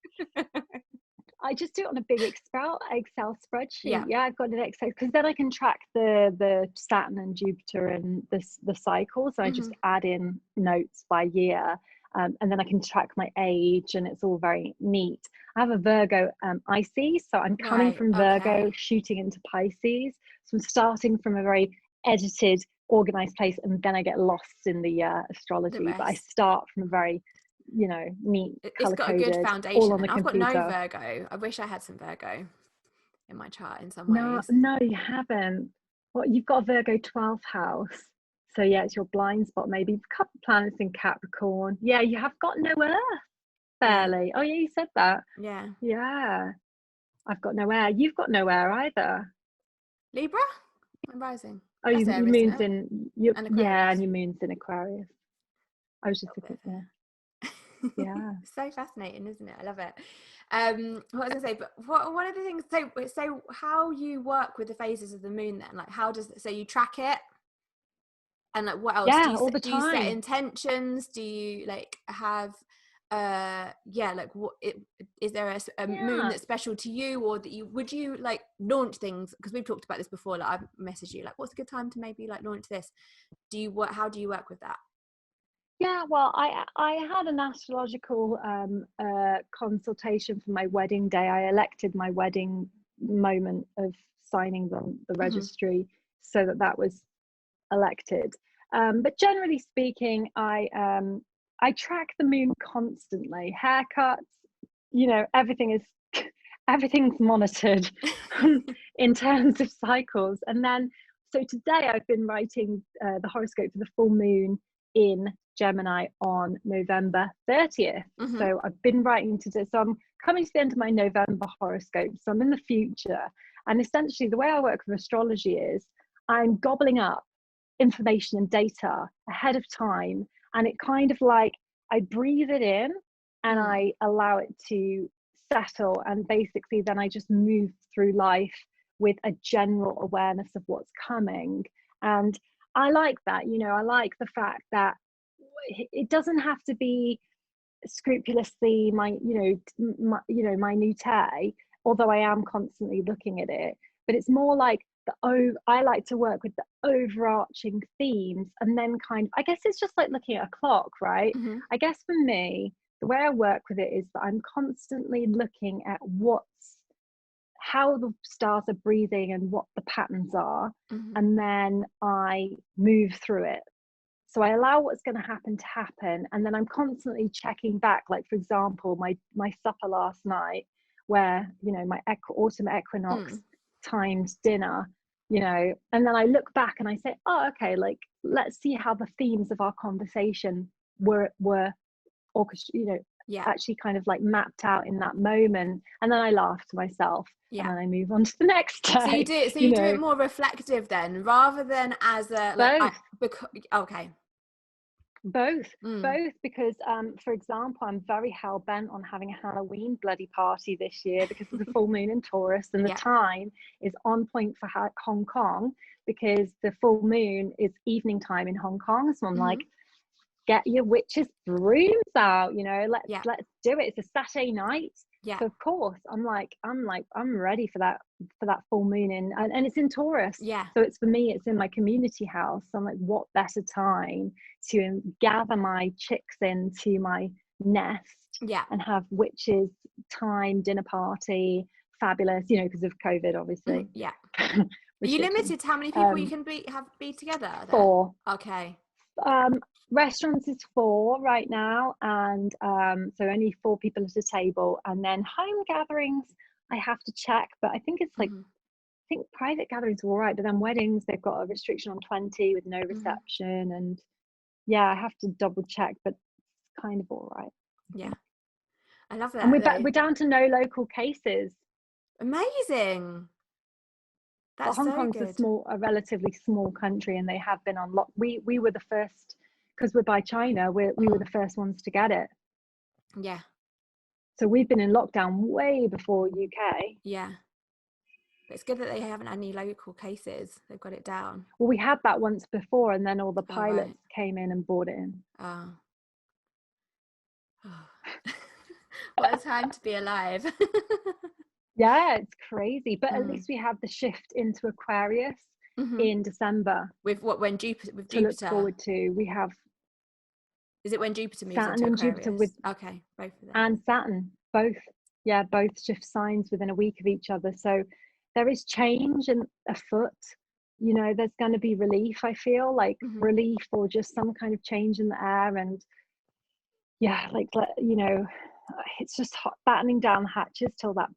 I just do it on a big Excel spreadsheet. Yeah, I've got an Excel because then I can track the Saturn and Jupiter and the cycles. So I just add in notes by year, and then I can track my age, and it's all very neat. I have a Virgo IC, so I'm coming from Virgo, shooting into Pisces. So I'm starting from a very edited, organized place, and then I get lost in the astrology. But I start from a very, you know, neat, it's got a good foundation, all on the and I've computer. got no Virgo. I wish I had some Virgo in my chart in some ways. No, you haven't. Well, you've got a Virgo 12th house, so yeah, it's your blind spot. Maybe a couple of planets in Capricorn. Yeah, you have got no Earth barely. Oh yeah, you said that. Yeah, I've got no air. You've got no air either. Libra, I'm rising. Oh, your moon's in and your moon's in Aquarius. I was just looking. Yeah. So fascinating, isn't it? I love it. What was I gonna say? But one of the things, so how you work with the phases of the moon then? Like how does, so you track it, and like what else? Yeah, all the time. Do you set intentions? Do you like have like what is there a moon that's special to you, or that would you like launch things? Because we've talked about this before, like I've messaged you like, what's a good time to maybe like launch this? How do you work with that? Yeah, well, I had an astrological consultation for my wedding day. I elected my wedding moment of signing the registry, so that was elected. But generally speaking, I track the moon constantly. Haircuts, you know, everything's monitored in terms of cycles. And then, so today I've been writing the horoscope for the full moon in Gemini on November 30th. So I've been writing today. So I'm coming to the end of my November horoscope. So I'm in the future. And essentially the way I work with astrology is I'm gobbling up information and data ahead of time. And it kind of like, I breathe it in and I allow it to settle. And basically then I just move through life with a general awareness of what's coming. And I like that, you know, I like the fact that it doesn't have to be scrupulously minutiae, although I am constantly looking at it, but it's more like I like to work with the overarching themes, and then kind of, I guess it's just like looking at a clock, right? I guess for me, the way I work with it is that I'm constantly looking at how the stars are breathing and what the patterns are, and then I move through it. So I allow what's going to happen, and then I'm constantly checking back. Like for example, my supper last night, where, you know, my autumn equinox times dinner, you know, and then I look back and I say, oh, okay, like let's see how the themes of our conversation were actually kind of like mapped out in that moment, and then I laugh to myself, and then I move on to the next day. So you do it. So you do it more reflective then, rather than as a like. Both, because for example, I'm very hell-bent on having a Halloween bloody party this year because of the full moon in Taurus, and the time is on point for Hong Kong, because the full moon is evening time in Hong Kong. So I'm like, get your witches' brooms out, you know, let's do it. It's a Saturday night. So of course I'm ready for that full moon and it's in Taurus. So it's, for me, it's in my community house. So I'm like, what better time to gather my chicks into my nest and have witches time, dinner party, fabulous, you know, because of COVID, obviously. Are you limited to how many people you can be together then? 4. Okay. Restaurants is 4 right now, and so only 4 people at a table. And then home gatherings, I have to check, but I think it's like, I think private gatherings are all right, but then weddings, they've got a restriction on 20 with no reception, and I have to double check, but it's kind of all right. I love that. And we're down to no local cases. Amazing. But Hong Kong's a relatively small country, and they have been on lock. We were the first, because we're by China. We were the first ones to get it. Yeah. So we've been in lockdown way before UK. Yeah. But it's good that they haven't had any local cases. They've got it down. Well, we had that once before, and then all the pilots came in and brought it in. Oh. What a time to be alive. Yeah, it's crazy. But at least we have the shift into Aquarius in December. With what, when Jupiter? With to Jupiter. Look forward to. We have. Is it when Jupiter moves Saturn into and Aquarius? Jupiter with. Okay, both of them. And Saturn, both. Yeah, both shift signs within a week of each other. So there is change afoot. You know, there's going to be relief. I feel like relief, or just some kind of change in the air, and yeah, like, you know, it's just battening down the hatches till that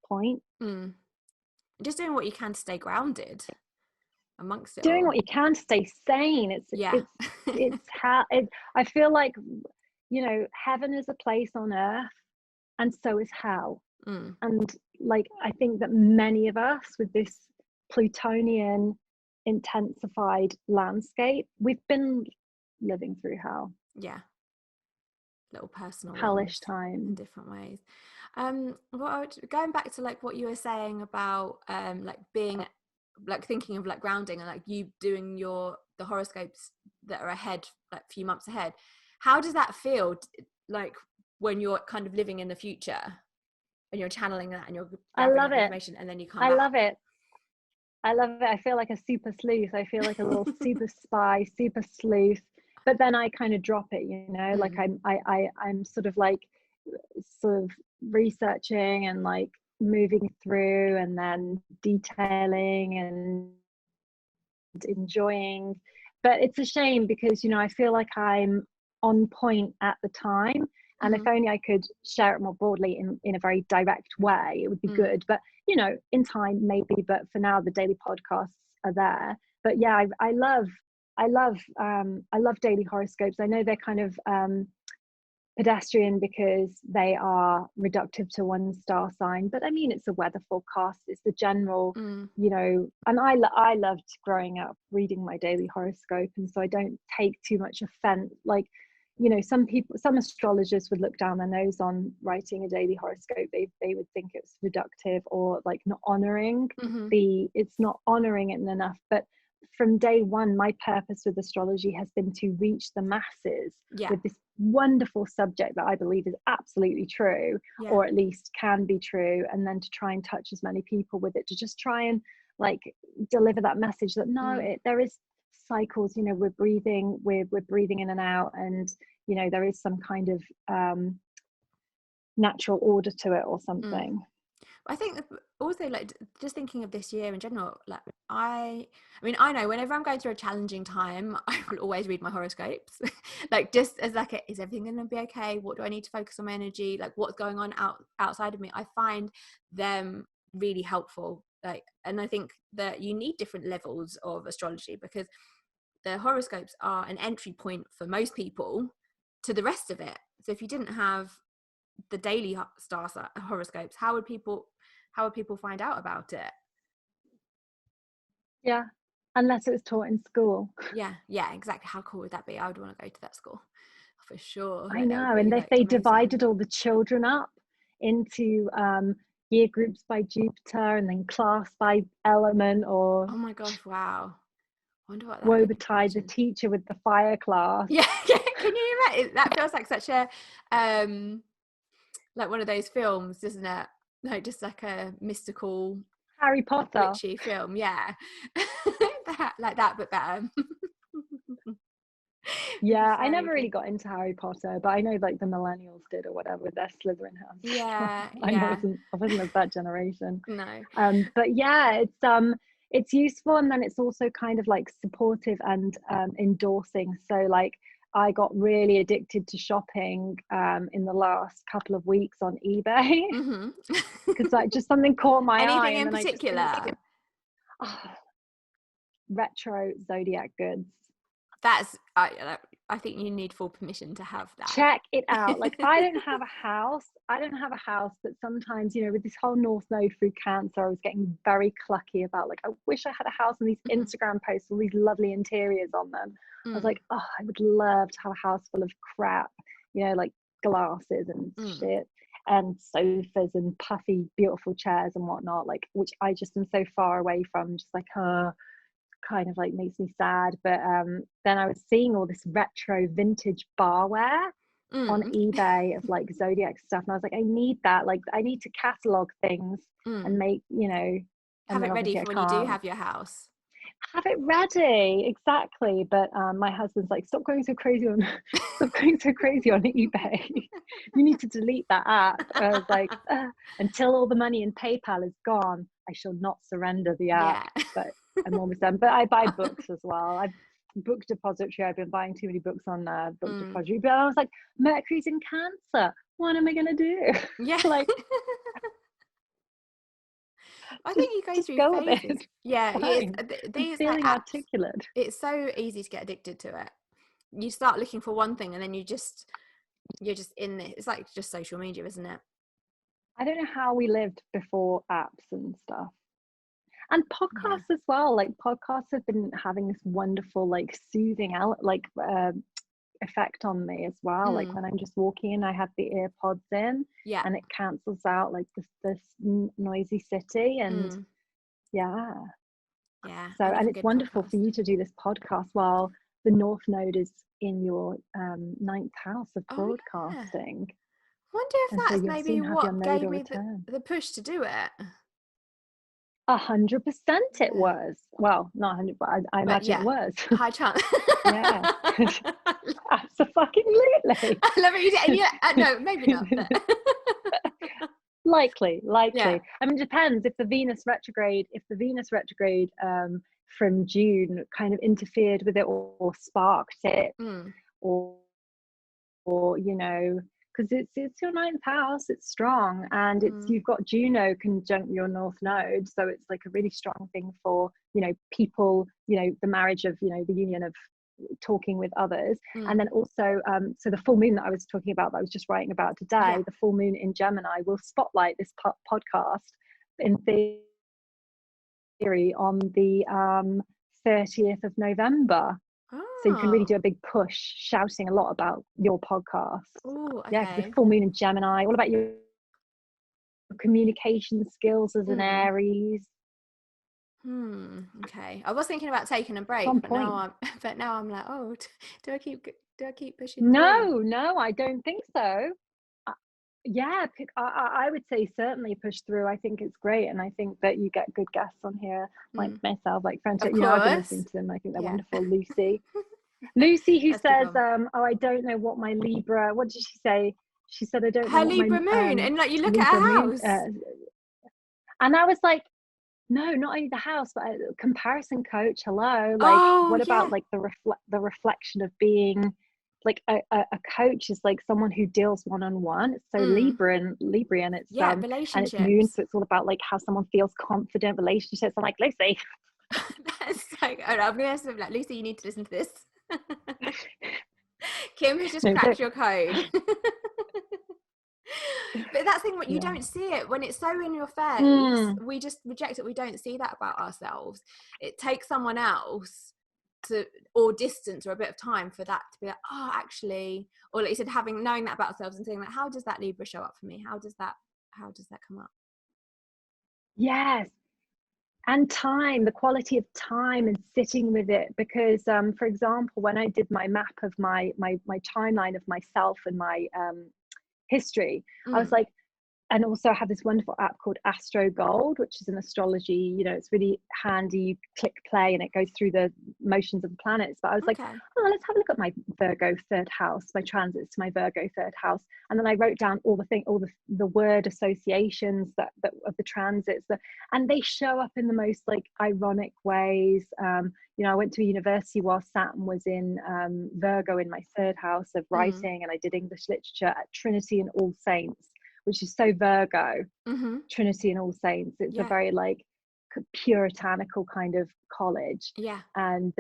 point. Just doing what you can to stay grounded amongst it. Doing what you can to stay sane. It's how I feel like, you know, heaven is a place on earth, and so is hell. And like, I think that many of us, with this Plutonian intensified landscape, we've been living through hell. Yeah. Little personal hellish time in different ways. Going back to like what you were saying about like being like thinking of like grounding, and like you doing the horoscopes that are ahead, like a few months ahead. How does that feel, like when you're kind of living in the future and you're channeling that and you're gathering that information, and then you come back? love it. I feel like a super sleuth. I feel like a little super spy, super sleuth. But then I kind of drop it, you know, like I'm sort of researching and like moving through, and then detailing and enjoying. But it's a shame because, you know, I feel like I'm on point at the time, and if only I could share it more broadly in a very direct way, it would be good. But, you know, in time maybe, but for now the daily podcasts are there. But yeah, I love daily horoscopes. I know they're kind of pedestrian because they are reductive to one star sign, but I mean, it's a weather forecast. It's the general, you know. And I loved growing up reading my daily horoscope, and so I don't take too much offense. Like, you know, some astrologers would look down their nose on writing a daily horoscope. They would think it's reductive, or like not honoring it's not honoring it enough. But from day one, my purpose with astrology has been to reach the masses with this wonderful subject that I believe is absolutely true, or at least can be true, and then to try and touch as many people with it, to just try and like deliver that message that there is cycles, you know, we're breathing in and out, and you know, there is some kind of natural order to it or something. I think also, like, just thinking of this year in general, like I mean, I know whenever I'm going through a challenging time, I will always read my horoscopes. Like, just as like, is everything going to be okay? What do I need to focus on my energy? Like, what's going on outside of me? I find them really helpful. Like, and I think that you need different levels of astrology, because the horoscopes are an entry point for most people to the rest of it. So if you didn't have the daily star horoscopes, how would people find out about it? Yeah, unless it was taught in school. Yeah, exactly. How cool would that be? I would want to go to that school for sure. I know. And if they divided all the children up into year groups by Jupiter, and then class by element, or oh my gosh, wow, I wonder what that Wobatide the teacher with the fire class. Yeah. Can you imagine? That feels like such a like one of those films, doesn't it? Like, just like a mystical Harry Potter witchy film. Yeah. Like that, but better. Yeah, I never really got into Harry Potter, but I know like the millennials did, or whatever, with their Slytherin house. Yeah. I wasn't of that generation. No. But yeah, it's useful, and then it's also kind of like supportive and endorsing. So like, I got really addicted to shopping in the last couple of weeks on eBay, because like just something caught my eye. Anything in particular? Retro zodiac goods. That's I think you need full permission to have that. Check it out. Like, I don't have a house, but sometimes, you know, with this whole North Node through Cancer, I was getting very clucky about, like, I wish I had a house and these Instagram posts, all these lovely interiors on them. I was like, oh, I would love to have a house full of crap, you know, like glasses and shit and sofas and puffy beautiful chairs and whatnot, like, which I just am so far away from, just like kind of like makes me sad. But then I was seeing all this retro vintage barware on eBay of like zodiac stuff, and I was like, I need that. Like, I need to catalog things and make, you know, have it ready for when you do have your house. Have it ready, exactly. But my husband's like, stop going so crazy on eBay. You need to delete that app. I was like, until all the money in PayPal is gone, I shall not surrender the app. Yeah. But I'm almost done. But I buy books as well. I've book depository. I've been buying too many books on book depository. But I was like, Mercury's in Cancer. What am I gonna do? Yeah. Like, I think you go through phases. Yeah, these feeling like articulate. It's so easy to get addicted to it. You start looking for one thing, and then you're just in it. It's like just social media, isn't it? I don't know how we lived before apps and stuff. And podcasts as well. Like, podcasts have been having this wonderful, like, soothing effect on me as well. Like, when I'm just walking and I have the earpods in, and it cancels out like this noisy city, and so, and it's wonderful for you to do this podcast while the North Node is in your 9th house of broadcasting. Wonder if that's maybe what gave me the push to do it. 100% it was. Well, not 100, but I imagine it was. High chance. Yeah. Absolutely. I love it. You did. Yeah. No, maybe not. But... likely. Yeah. I mean, it depends. If the Venus retrograde from June kind of interfered with it or sparked it, or you know, because it's your 9th house, it's strong, and it's you've got Juno conjunct your North Node, so it's like a really strong thing for, you know, people, you know, the marriage of, you know, the union of talking with others. And then also so the full moon that I was talking about, that I was just writing about today, the full moon in Gemini will spotlight this podcast in theory on the 30th of November. So you can really do a big push shouting a lot about your podcast. Yeah, the full moon in Gemini, all about your communication skills as an Aries. Okay. I was thinking about taking a break, but now I'm like, oh, do I keep pushing? No, I don't think so. Yeah, I would say certainly push through. I think it's great, and I think that you get good guests on here, like myself, like Frantic. You know, I've been listening to them. I think they're wonderful. Lucy, who says, "Oh, I don't know what my Libra." What did she say? She said, "I don't know." Her Libra moon, and like you look at her house, and I was like, "No, not only the house, but a comparison coach. Hello, like, what about like the reflection of being." Like a coach is like someone who deals one-on-one. It's so Librian. It's relationships, and it's moon, so it's all about like how someone feels confident, relationships. I'm like, Lucy. That's like, I'm gonna have to be like, Lucy, you need to listen to this. Kim has just cracked your code. But that's the thing, you don't see it when it's so in your face. We just reject it. We don't see that about ourselves. It takes someone else or distance or a bit of time for that to be like, oh, actually, or like you said, knowing that about ourselves and saying like, how does that Libra show up for me? How does that come up? Yes. And time, the quality of time and sitting with it, because for example, when I did my map of my timeline of myself and my history, I was like, and also I have this wonderful app called Astro Gold, which is an astrology, you know, it's really handy. You click play and it goes through the motions of the planets. But I was like, oh, let's have a look at my Virgo 3rd house, my transits to my Virgo 3rd house. And then I wrote down all the word associations that of the transits, and they show up in the most like ironic ways. You know, I went to a university while Saturn was in Virgo in my 3rd house of writing, and I did English literature at Trinity and All Saints, which is so Virgo. Trinity and All Saints. It's a very like puritanical kind of college. Yeah. And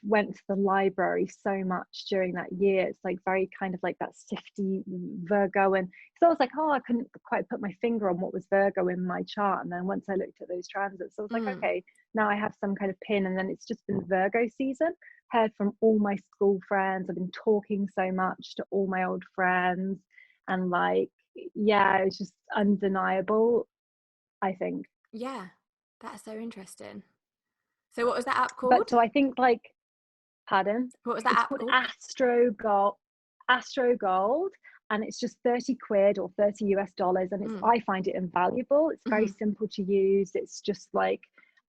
went to the library so much during that year. It's like very kind of like that sifty Virgo, and so I was like, oh, I couldn't quite put my finger on what was Virgo in my chart. And then once I looked at those transits, I was like, okay, now I have some kind of pin. And then it's just been Virgo season. Heard from all my school friends. I've been talking so much to all my old friends, and like, yeah, it's just undeniable, I think. Yeah, that's so interesting. So what was that app called? But so I think like, pardon? What was that It's app called called? Astro Gold, and it's just 30 quid or $30 US, and it's I find it invaluable. It's very simple to use. It's just like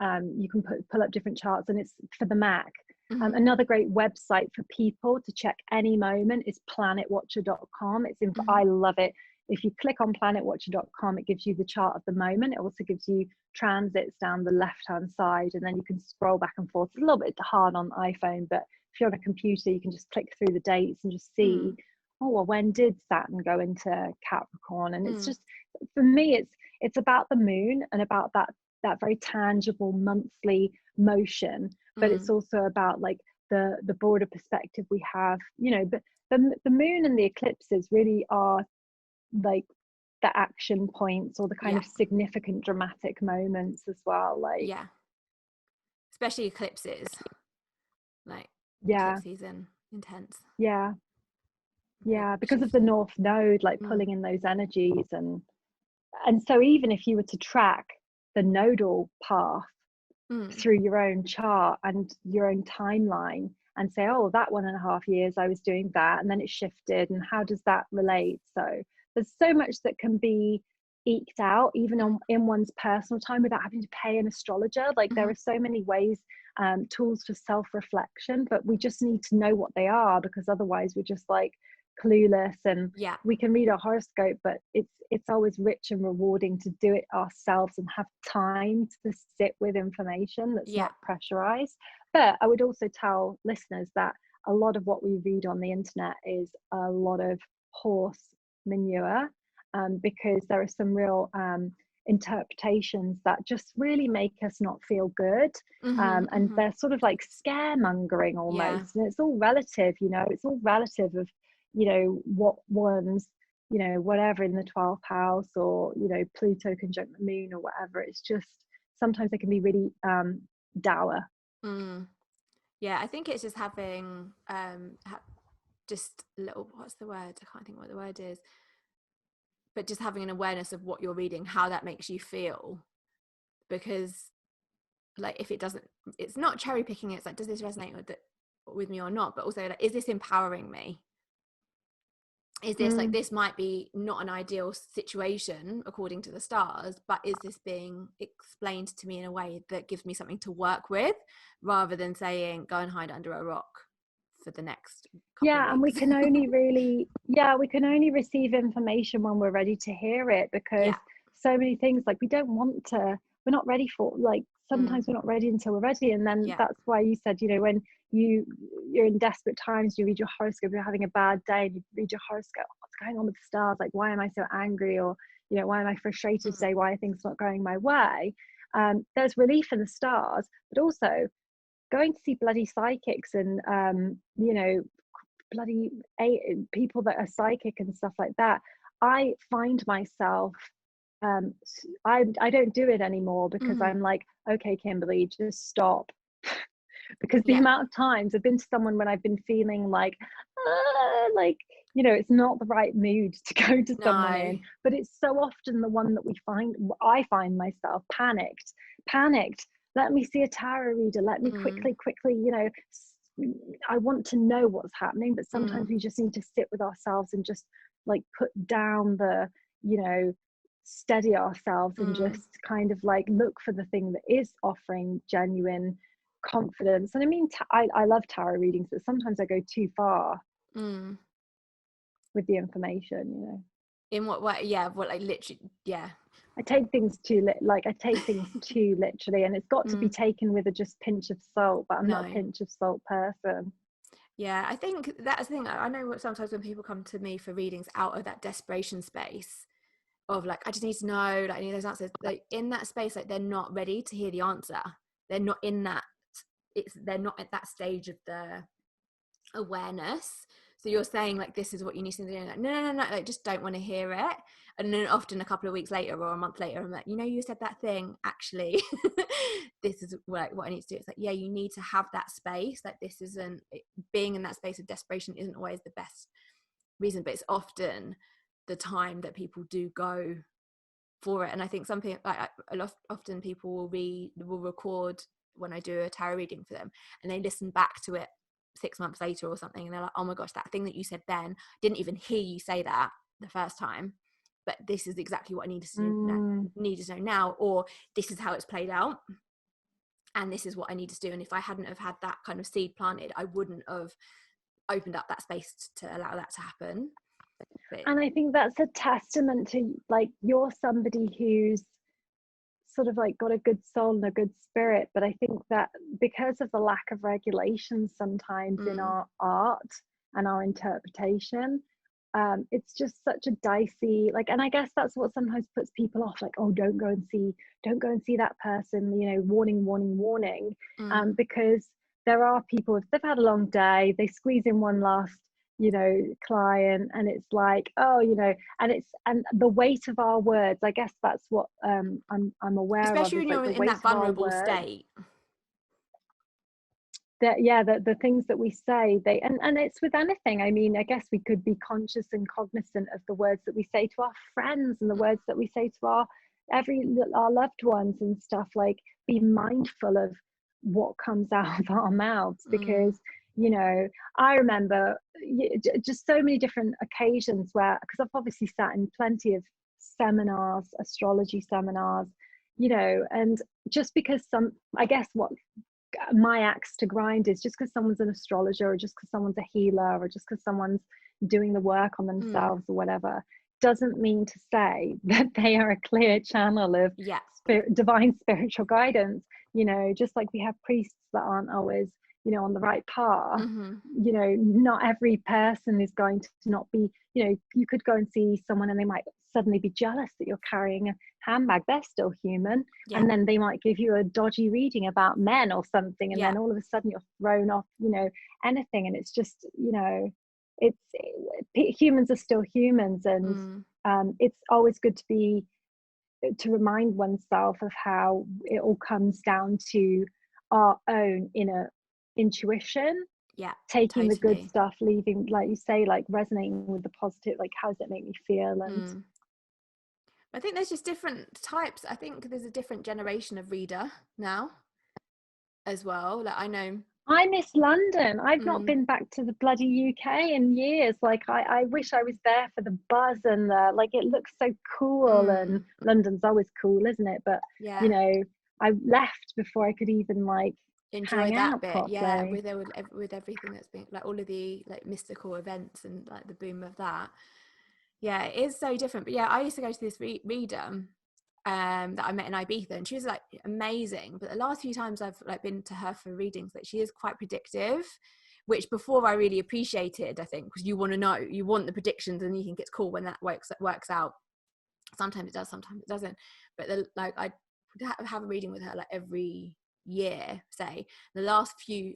you can pull up different charts, and it's for the Mac. Another great website for people to check any moment is planetwatcher.com. I love it. If you click on planetwatcher.com, it gives you the chart of the moment. It also gives you transits down the left-hand side, and then you can scroll back and forth. It's a little bit hard on iPhone, but if you're on a computer, you can just click through the dates and just see, oh, well, when did Saturn go into Capricorn? And it's just, for me, it's about the moon and about that very tangible monthly motion, but it's also about like the broader perspective we have, you know. But the moon and the eclipses really are like the action points, or the kind of significant dramatic moments as well, like especially eclipses, like eclipse season, intense. Because of the North Node, like pulling in those energies, and so even if you were to track the nodal path through your own chart and your own timeline, and say, oh, that 1.5 years I was doing that, and then it shifted, and how does that relate? So there's so much that can be eked out even in one's personal time without having to pay an astrologer. Like there are so many ways, tools for self-reflection, but we just need to know what they are, because otherwise we're just like clueless. And we can read a horoscope, but it's always rich and rewarding to do it ourselves and have time to sit with information that's not pressurized. But I would also tell listeners that a lot of what we read on the internet is a lot of horse manure, because there are some real interpretations that just really make us not feel good, and they're sort of like scaremongering almost, and it's all relative, you know. It's all relative of, you know, what one's, you know, whatever in the 12th house, or, you know, Pluto conjunct the moon or whatever. It's just sometimes they can be really dour. I think it's just having just little, what's the word, I can't think what the word is, but just having an awareness of what you're reading, how that makes you feel. Because like if it doesn't, it's not cherry picking, it's like, does this resonate with me or not? But also like, is this empowering me? Is this like, this might be not an ideal situation according to the stars, but is this being explained to me in a way that gives me something to work with, rather than saying go and hide under a rock for the next couple of weeks. And we can only really we can only receive information when we're ready to hear it, because so many things, like we're not ready for, like sometimes we're not ready until we're ready. And then that's why you said, you know, when you're in desperate times, you read your horoscope, you're having a bad day and you read your horoscope, what's going on with the stars, like why am I so angry, or, you know, why am I frustrated today, why are things not going my way? There's relief in the stars, but also going to see bloody psychics and you know, bloody people that are psychic and stuff like that. I find myself I don't do it anymore, because I'm like, okay, Kimberly, just stop. Because the amount of times I've been to someone when I've been feeling like you know, it's not the right mood to go to someone in, but it's so often the one that I find myself panicked. Let me see a tarot reader, let me quickly, you know, I want to know what's happening. But sometimes we just need to sit with ourselves and just like put down the, you know, steady ourselves and just kind of like look for the thing that is offering genuine confidence. And I mean, I love tarot readings, but sometimes I go too far with the information, you know. In what way? What, like literally, I take things too literally, and it's got to be taken with a just pinch of salt, but I'm not a pinch of salt person. I think that's the thing. I know sometimes when people come to me for readings out of that desperation space of like, I just need to know, like I need those answers, like in that space, like they're not ready to hear the answer. They're not in that they're not at that stage of the awareness. So you're saying like, this is what you need to do. Like, no, like, just don't want to hear it. And then often a couple of weeks later or a month later, I'm like, you said that thing, actually, this is like what I need to do. It's like, yeah, you need to have that space. Like, this isn't, being in that space of desperation isn't always the best reason, but it's often the time that people do go for it. And I think something like often people will record when I do a tarot reading for them, and they listen back to it 6 months later or something, and they're like, oh my gosh, that thing that you said then, didn't even hear you say that the first time, but this is exactly what I needed to know now, or this is how it's played out, and this is what I need to do. And if I hadn't have had that kind of seed planted, I wouldn't have opened up that space to allow that to happen. And I think that's a testament to, like, you're somebody who's sort of like got a good soul and a good spirit, but I think that because of the lack of regulation sometimes in our art and our interpretation, it's just such a dicey, like, and I guess that's what sometimes puts people off, like, oh, don't go and see that person, warning, because there are people, if they've had a long day, they squeeze in one last client, and it's like, and the weight of our words, I guess that's what I'm aware especially of, when you're like in that vulnerable state, the things that we say, and it's with anything. I mean, I guess we could be conscious and cognizant of the words that we say to our friends and the words that we say to our loved ones and stuff, like, be mindful of what comes out of our mouths, because I remember just so many different occasions where, because I've obviously sat in plenty of seminars, astrology seminars, and just because I guess what my axe to grind is, just because someone's an astrologer, or just because someone's a healer, or just because someone's doing the work on themselves or whatever, doesn't mean to say that they are a clear channel of divine spiritual guidance. Just like we have priests that aren't always on the right path, not every person is going to not be, you could go and see someone and they might suddenly be jealous that you're carrying a handbag. They're still human, and then they might give you a dodgy reading about men or something, and then all of a sudden you're thrown off anything. And it's just humans are still humans, and it's always good to remind oneself of how it all comes down to our own inner intuition, taking the good stuff, leaving, like you say, like resonating with the positive, like, how does it make me feel? And I think there's just different types. I think there's a different generation of reader now as well. Like, I miss London. I've not been back to the bloody UK in years. Like, I wish I was there for the buzz and like, it looks so cool, and London's always cool, isn't it? But I left before I could even like enjoy that bit properly. with everything that's been, like, all of the like mystical events and like the boom of that. It is so different. But I used to go to this reader that I met in Ibiza, and she was like amazing, but the last few times I've like been to her for readings, like, she is quite predictive, which before I really appreciated, I think, because you want the predictions, and you think it's cool when that works out. Sometimes it does, sometimes it doesn't. But I have a reading with her like every year, say. The last few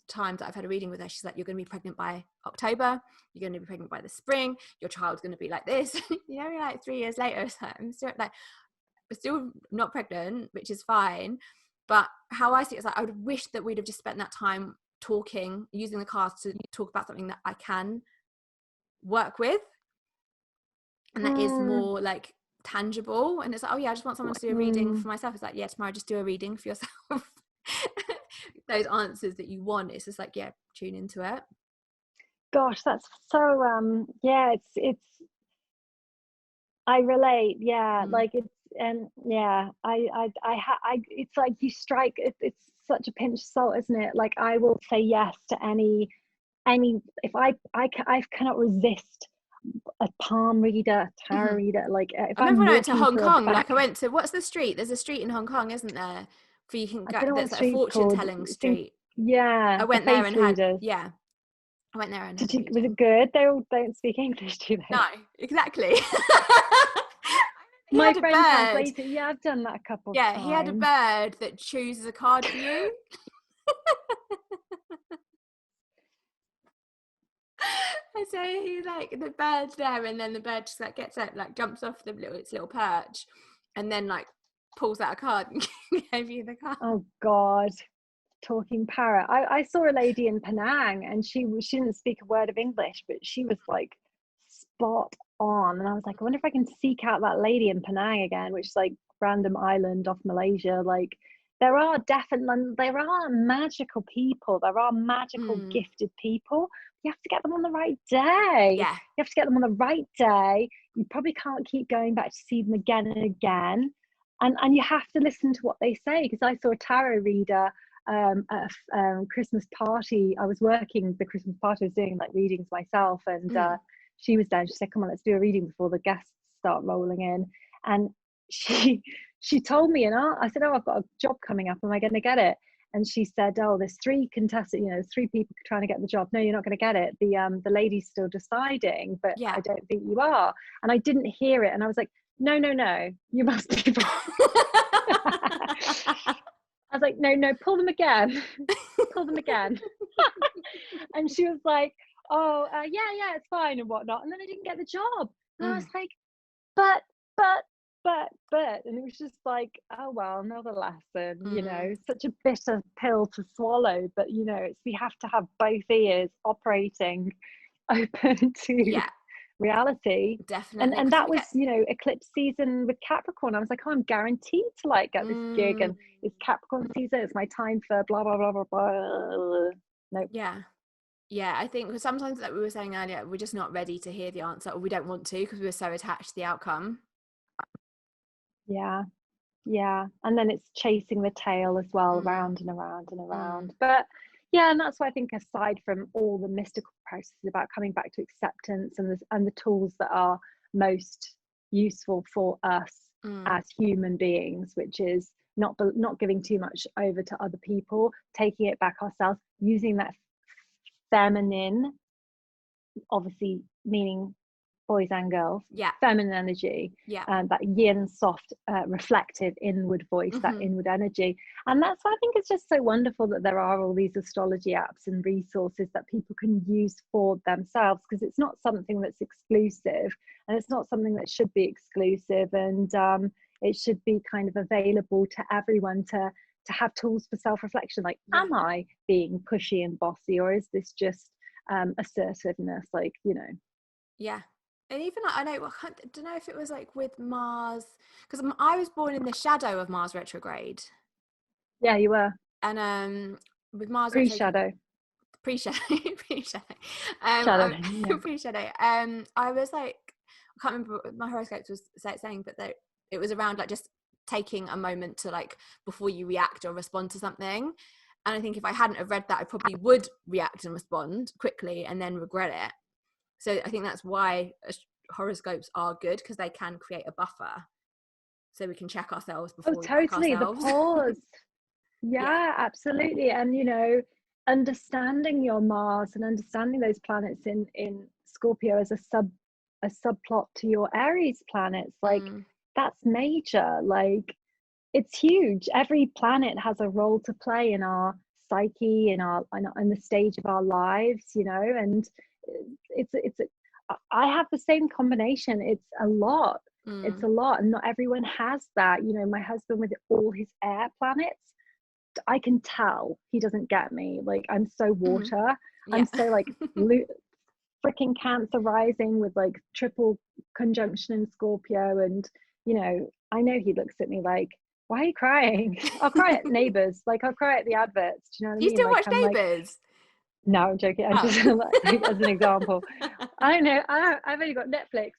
times that I've had a reading with her, she's like, you're going to be pregnant by October, you're going to be pregnant by the spring, your child's going to be like this. Like 3 years later, so I'm still not pregnant, which is fine. But how I see it is like, I would wish that we'd have just spent that time talking, using the cards to talk about something that I can work with, and that is more like tangible. And it's like, oh yeah, I just want someone to do a reading for myself. It's like, yeah, tomorrow just do a reading for yourself. Those answers that you want, it's just like, tune into it. Gosh, that's so it's I relate, like, it's, and I it's like you strike, it's such a pinch of salt, isn't it? Like, I will say yes to any if I cannot resist a palm reader, tarot reader. Like, if I remember when I went to Hong Kong, like, I went to, what's the street? There's a street in Hong Kong, isn't there? For you can go, that's like a fortune telling street. I went there and I went there and was it good? They all don't speak English, do they? No, exactly. My friend translated. I've done that a couple of times. He had a bird that chooses a card for you. And so he like, the bird's there, and then the bird just like gets up, like jumps off its little perch, and then like pulls out a card and gave you the card. Oh God, talking parrot. I saw a lady in Penang, and she didn't speak a word of English, but she was like spot on. And I was like, I wonder if I can seek out that lady in Penang again, which is like random island off Malaysia. Like there are magical people. There are magical gifted people. You have to get them on the right day. Yeah. You have to get them on the right day. You probably can't keep going back to see them again and again. And you have to listen to what they say, because I saw a tarot reader at a Christmas party. I was working the Christmas party. I was doing like readings myself, and she was there. She said, come on, let's do a reading before the guests start rolling in. And she told me, and I said, oh, I've got a job coming up, am I going to get it? And she said, oh, there's 3 contestants, there's 3 people trying to get the job. No, you're not going to get it. The lady's still deciding, but I don't think you are. And I didn't hear it, and I was like, no, you must be wrong. I was like, no, pull them again. And she was like, oh, yeah, it's fine and whatnot. And then I didn't get the job. And I was like, but. And it was just like, oh, well, another lesson, such a bitter pill to swallow. But, we have to have both ears operating open to reality. Definitely. And that was eclipse season with Capricorn. I was like, oh, I'm guaranteed to like get this gig, and it's Capricorn season, it's my time for blah blah blah blah blah. Nope. Yeah, I think sometimes, like we were saying earlier, we're just not ready to hear the answer, or we don't want to, because we're so attached to the outcome. Yeah, and then it's chasing the tail as well, round and around and around. But and that's why I think, aside from all the mystical processes about coming back to acceptance and the tools that are most useful for us as human beings, which is not giving too much over to other people, taking it back ourselves, using that feminine, obviously meaning boys and girls, feminine energy, that yin, soft, reflective inward voice, that inward energy. And that's why I think it's just so wonderful that there are all these astrology apps and resources that people can use for themselves, because it's not something that's exclusive, and it's not something that should be exclusive, and it should be kind of available to everyone to have tools for self-reflection, like am I being pushy and bossy, or is this just assertiveness, And even I don't know if it was like with Mars, because I was born in the shadow of Mars retrograde. Yeah, you were. And with Mars pre-shadow. Pre-shadow. Pre-shadow. I was like, I can't remember what my horoscopes was saying, but it was around like just taking a moment to, like, before you react or respond to something. And I think if I hadn't have read that, I probably would react and respond quickly and then regret it. So I think that's why horoscopes are good, because they can create a buffer, so we can check ourselves before we back ourselves. The pause. Absolutely. And understanding your Mars and understanding those planets in Scorpio as a subplot to your Aries planets, like that's major. Like it's huge. Every planet has a role to play in our psyche, in the stage of our lives, and I have the same combination. It's a lot. It's a lot, and not everyone has that. My husband, with all his air planets, I can tell he doesn't get me. Like, I'm so water. I'm so like freaking Cancer rising with like triple conjunction in Scorpio, and I know he looks at me like, why are you crying? I'll cry at Neighbours, like I'll cry at the adverts. Do you know what I mean? You still watch Neighbours? No, I'm joking. I'm just like, as an example. I don't know. I've only got Netflix,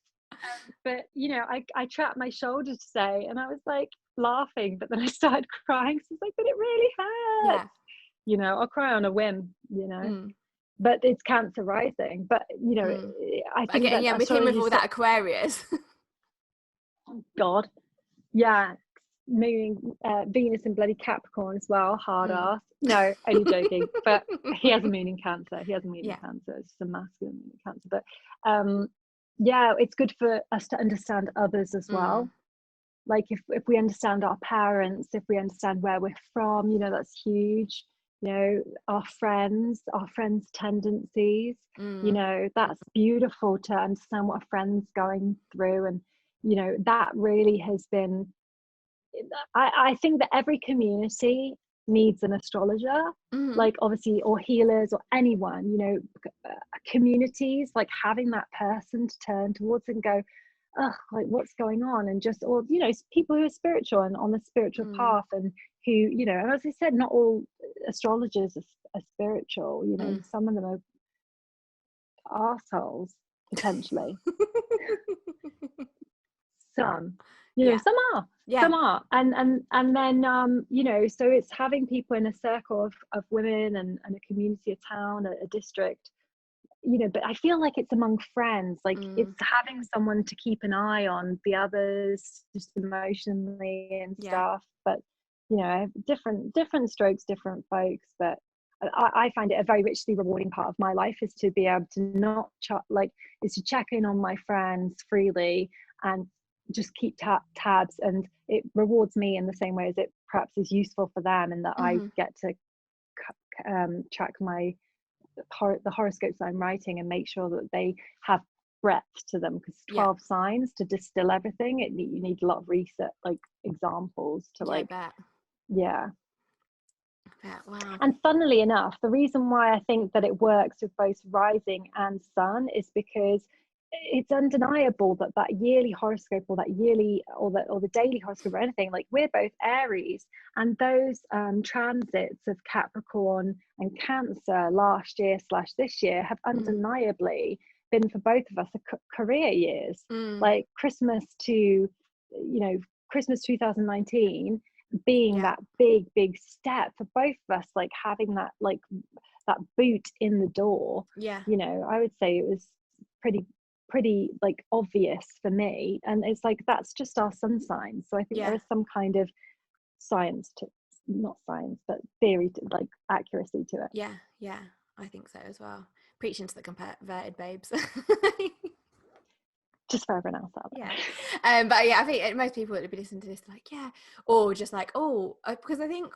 but I trapped my shoulder today, and I was like laughing, but then I started crying. So I was like, but it really hurts. I'll cry on a whim. But it's Cancer rising. But I think again, with him with all that Aquarius. Oh God, moving Venus in bloody Capricorn as well, hard ass. No, only joking. But he has a moon in Cancer. Cancer. It's a masculine moon in Cancer. But it's good for us to understand others as well. Like if we understand our parents, if we understand where we're from, that's huge. you know, our friends' tendencies. You know, that's beautiful to understand what a friend's going through. And, you know, that really has been, I think that every community needs an astrologer, like obviously, or healers, or anyone, you know, communities, like having that person to turn towards and go, oh, like what's going on, and just, or, you know, people who are spiritual and on the spiritual path, and who, you know, and as I said, not all astrologers are spiritual, you know, some of them are arseholes potentially. Some, you know, some are, and then you know, so it's having people in a circle of women, and a community, a town, a district, you know. But I feel like it's among friends, like it's having someone to keep an eye on the others, just emotionally and stuff. But, you know, different strokes, different folks. But I find it a very richly rewarding part of my life, is to be able to not is to check in on my friends freely and just keep tabs, and it rewards me in the same way as it perhaps is useful for them, in that I get to track the horoscopes I'm writing, and make sure that they have breadth to them, because 12 signs, to distill everything, you need a lot of research, like examples to like Wow. And funnily enough, the reason why I think that it works with both rising and sun is because it's undeniable that that yearly horoscope, or that yearly, or the daily horoscope, or anything, like, we're both Aries, and those transits of Capricorn and Cancer last year / this year have undeniably been, for both of us, career years. Like Christmas 2019 being that big step for both of us, like having that, like that boot in the door. You know, I would say it was pretty like obvious for me, and it's like, that's just our sun signs. So I think there is some kind of science to, not science, but theory to, like, accuracy to it. I think so as well. Preaching to the converted babes. Just for everyone else out there. But I think most people that would be listening to this, like, or just like, because I think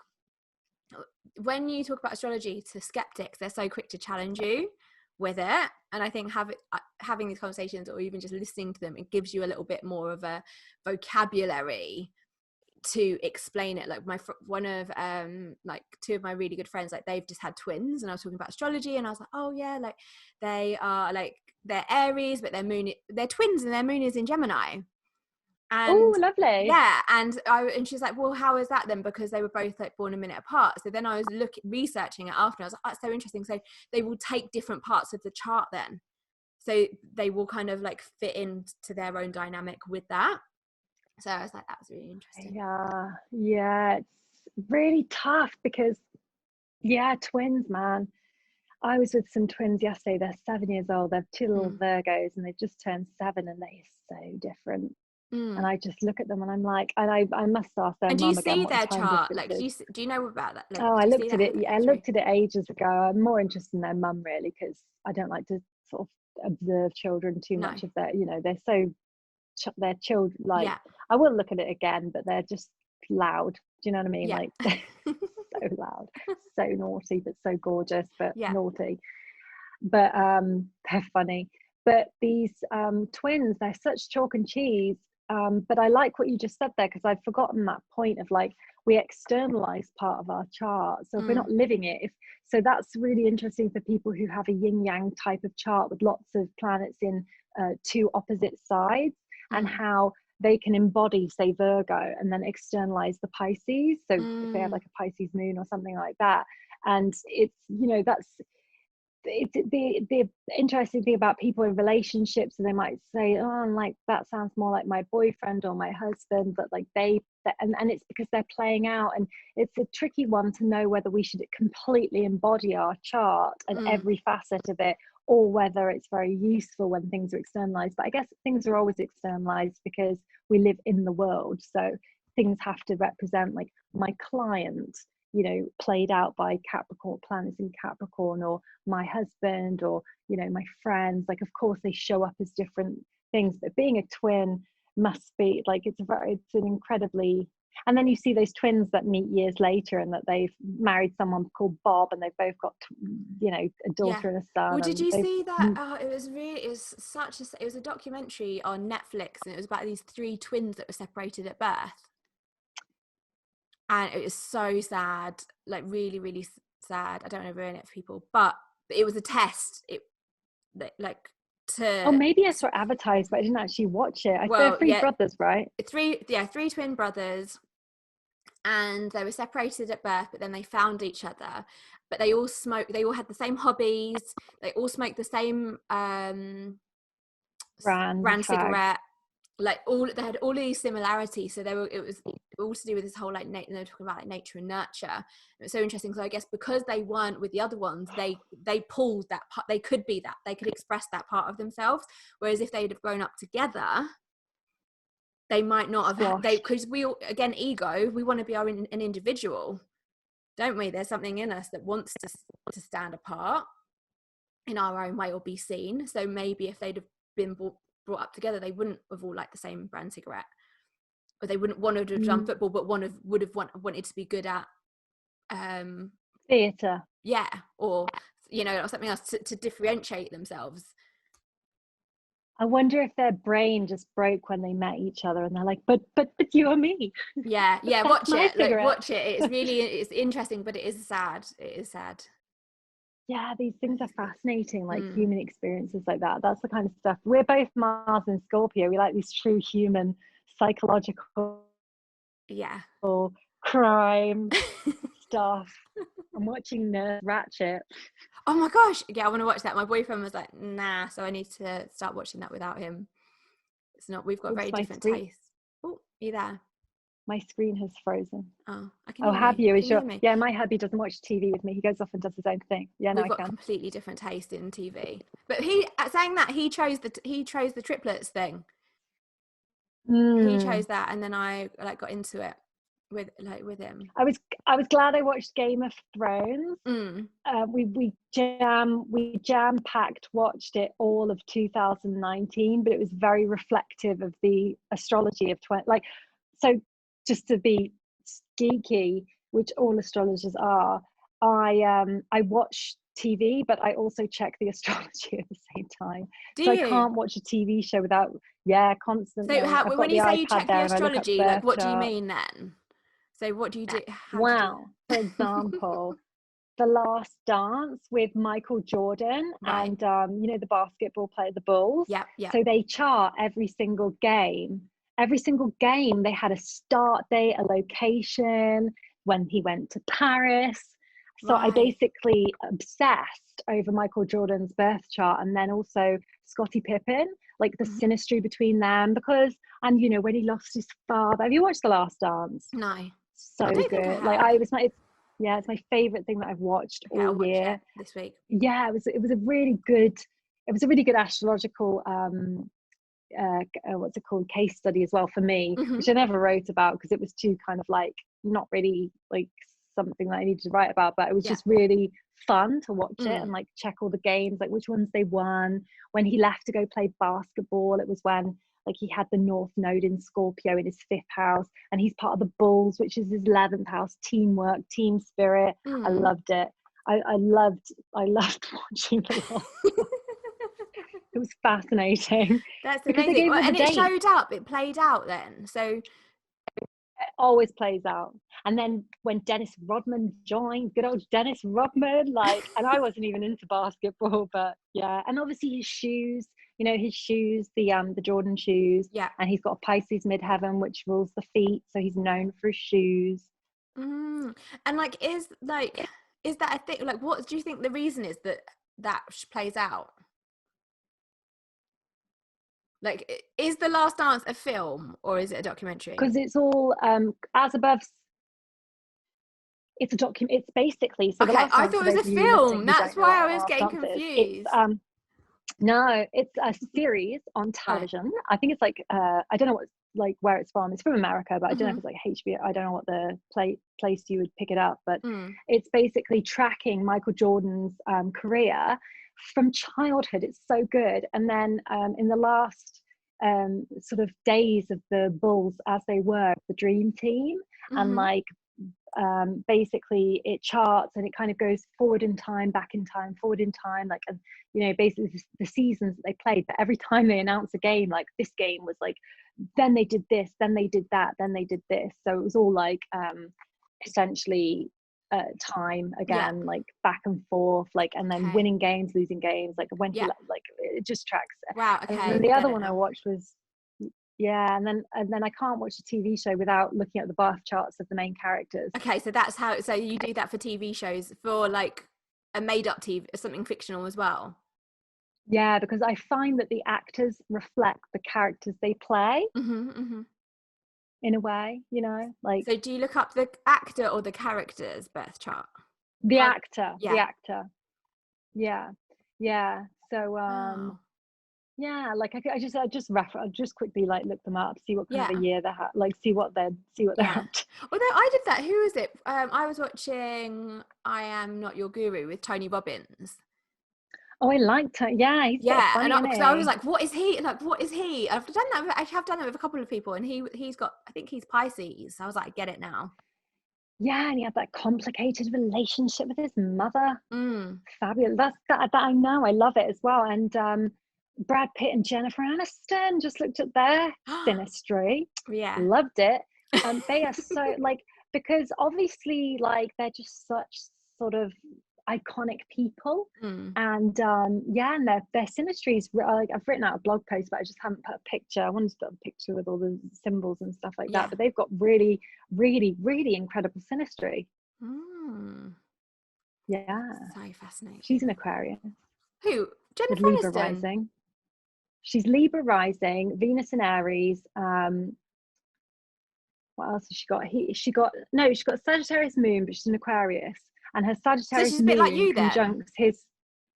when you talk about astrology to skeptics, they're so quick to challenge you with it, and I think having these conversations, or even just listening to them, it gives you a little bit more of a vocabulary to explain it. Like one of like two of my really good friends, like they've just had twins, and I was talking about astrology, and I was like, oh yeah, like they are, like, they're Aries, but they're twins, and their moon is in Gemini. And oh, lovely. And she's like, well, how is that then? Because they were both like born a minute apart. So then I was researching it after, and I was like, that's so interesting. So they will take different parts of the chart then, so they will kind of like fit into their own dynamic with that. So I was like, that was really interesting. Yeah, it's really tough because twins, man. I was with some twins yesterday. They're 7 years old. They're two little Virgos, and they've just turned 7, and they're so different. And I just look at them, and I'm like, and I must ask their mum again. Do you see what their the time chart? Like, is. do you know about that? Like, I looked at it. I looked at it ages ago. I'm more interested in their mum, really, because I don't like to sort of observe children too much of their, you know, they're so their children, like, I will look at it again, but they're just loud. Do you know what I mean? Like, so loud, so naughty, but so gorgeous, but naughty. But they're funny. But these twins, they're such chalk and cheese. But I like what you just said there, because I've forgotten that point of, like, we externalize part of our chart. So if we're not living it, so that's really interesting for people who have a yin yang type of chart with lots of planets in two opposite sides, and how they can embody, say, Virgo, and then externalize the Pisces. So if they have like a Pisces moon or something like that, and it's, you know, that's the interesting thing about people in relationships. So they might say, oh, like, that sounds more like my boyfriend or my husband, but like and it's because they're playing out. And it's a tricky one to know whether we should completely embody our chart and every facet of it, or whether it's very useful when things are externalized. But I guess things are always externalized because we live in the world, so things have to represent, like, my client, you know, played out by Capricorn, planets in Capricorn, or my husband, or, you know, my friends. Like, of course they show up as different things, but being a twin must be like, it's an incredibly And then you see those twins that meet years later, and that they've married someone called Bob, and they've both got, you know, a daughter and a son. Well, did you see that? It was a documentary on Netflix, and it was about these 3 twins that were separated at birth. And it was so sad, like really, really sad. I don't want to ruin it for people, but it was a test. Oh, maybe I saw it advertised, but I didn't actually watch it. They're 3 brothers, right? 3 twin brothers, and they were separated at birth, but then they found each other. But they all had the same hobbies. They all smoked the same brand cigarette. Like they had all these similarities. So it was all to do with this whole like they were talking about like nature and nurture. It was so interesting. So I guess because they weren't with the other ones, they pulled that part. They could be that. They could express that part of themselves. Whereas if they'd have grown up together, they might not have. Because we all, again, ego. We want to be an individual, don't we? There's something in us that wants to stand apart in our own way or be seen. So maybe if they'd have been brought up together, they wouldn't have all liked the same brand cigarette, or they wouldn't want to have done football, but would have wanted to be good at theatre, or you know, or something else to differentiate themselves. I wonder if their brain just broke when they met each other, and they're like, but you and me. Yeah, watch it. Watch it. It's interesting, but it is sad. Yeah, these things are fascinating, like human experiences like that. That's the kind of stuff. We're both Mars and Scorpio. We like these true human psychological crime stuff. I'm watching Nurse Ratched. Oh my gosh, I want to watch that. My boyfriend was like, nah, so I need to start watching that without him. It's not, we've got very different tastes. Oh, you there? My screen has frozen. Oh, I can hear you. Have you? Is your yeah? My hubby doesn't watch TV with me. He goes off and does his own thing. Yeah, we've got completely different taste in TV. But he saying that he chose the triplets thing. He chose that, and then I like got into it with him. I was glad I watched Game of Thrones. We jam packed watched it all of 2019, but it was very reflective of the astrology of so. Just to be geeky, which all astrologers are, I watch TV, but I also check the astrology at the same time. I can't watch a TV show without constantly. So when you say you check the astrology, like what do you mean then? So what do you do? For example, The Last Dance with Michael Jordan and you know, the basketball player, the Bulls. Yeah. So they chart every single game. Every single game, they had a start date, a location, when he went to Paris. So I basically obsessed over Michael Jordan's birth chart, and then also Scottie Pippen, like the synastry between them, and you know, when he lost his father. Have you watched The Last Dance? No. So good. It's my favorite thing that I've watched all year. This week. Yeah, it was a really good astrological what's it called, case study as well for me, which I never wrote about because it was too kind of like not really like something that I needed to write about, but it was just really fun to watch it and like check all the games, like which ones they won. When he left to go play basketball, it was when like he had the North Node in Scorpio in his 5th house, and he's part of the Bulls, which is his 11th house. Teamwork, team spirit. I loved it. I loved watching it. It was fascinating. That's amazing. And it showed up. It played out then. So it always plays out. And then when Dennis Rodman joined, good old Dennis Rodman, and I wasn't even into basketball, but yeah. And obviously his shoes, you know, the Jordan shoes. Yeah. And he's got a Pisces midheaven, which rules the feet, so he's known for his shoes. And is that a thing? Like, what do you think the reason is that plays out? Like, is The Last Dance a film or is it a documentary? Because it's all as above. It's a document. It's basically so. Okay, I thought it was a film. That's why I was getting confused. It's a series on television. I think it's like I don't know where it's from. It's from America, but I don't know if it's like HBO. I don't know what the place you would pick it up, but it's basically tracking Michael Jordan's career from childhood. It's so good. And then in the last sort of days of the bulls as they were the dream team, and like basically it charts and it kind of goes forward in time, back in time, forward in time, like, and you know, basically the seasons that they played. But every time they announce a game, like this game was like, then they did this, then they did that, then they did this. So it was all like essentially time again, like back and forth, like, and then winning games, losing games, like when he like it just tracks. Wow. Okay. And then the other one I watched was and then I can't watch a TV show without looking at the birth charts of the main characters. Okay, so that's how. So you do that for TV shows, for like a made-up TV, something fictional as well. Yeah, because I find that the actors reflect the characters they play. In a way, you know, like. So do you look up the actor or the character's birth chart? The actor. Yeah. So yeah, like I just quickly like look them up, see what kind of a year they have, like see what they're up to. Although I did that. Who was it? I was watching I Am Not Your Guru with Tony Robbins. Oh, I liked her. Yeah, he's funny, and because I was like, what is he? Like, what is he? I've done that. I have done that with a couple of people, and he's got. I think he's Pisces. So I was like, I get it now. Yeah, and he had that complicated relationship with his mother. Fabulous. That I know. I love it as well. And Brad Pitt and Jennifer Aniston, just looked at their synastry. Yeah, loved it. They are so like, because obviously like they're just such sort of iconic people, and and their synastries, like I've written out a blog post, but I just haven't put a picture. I wanted to put a picture with all the symbols and stuff like that, but they've got really, really, really incredible synastry. Yeah, so fascinating. She's an Aquarius. Who? Jennifer Libra Aniston. rising. She's Libra rising, Venus in Aries. What else has she got? She got Sagittarius moon, but she's an Aquarius. And her Sagittarius she's a bit moon like you conjuncts his.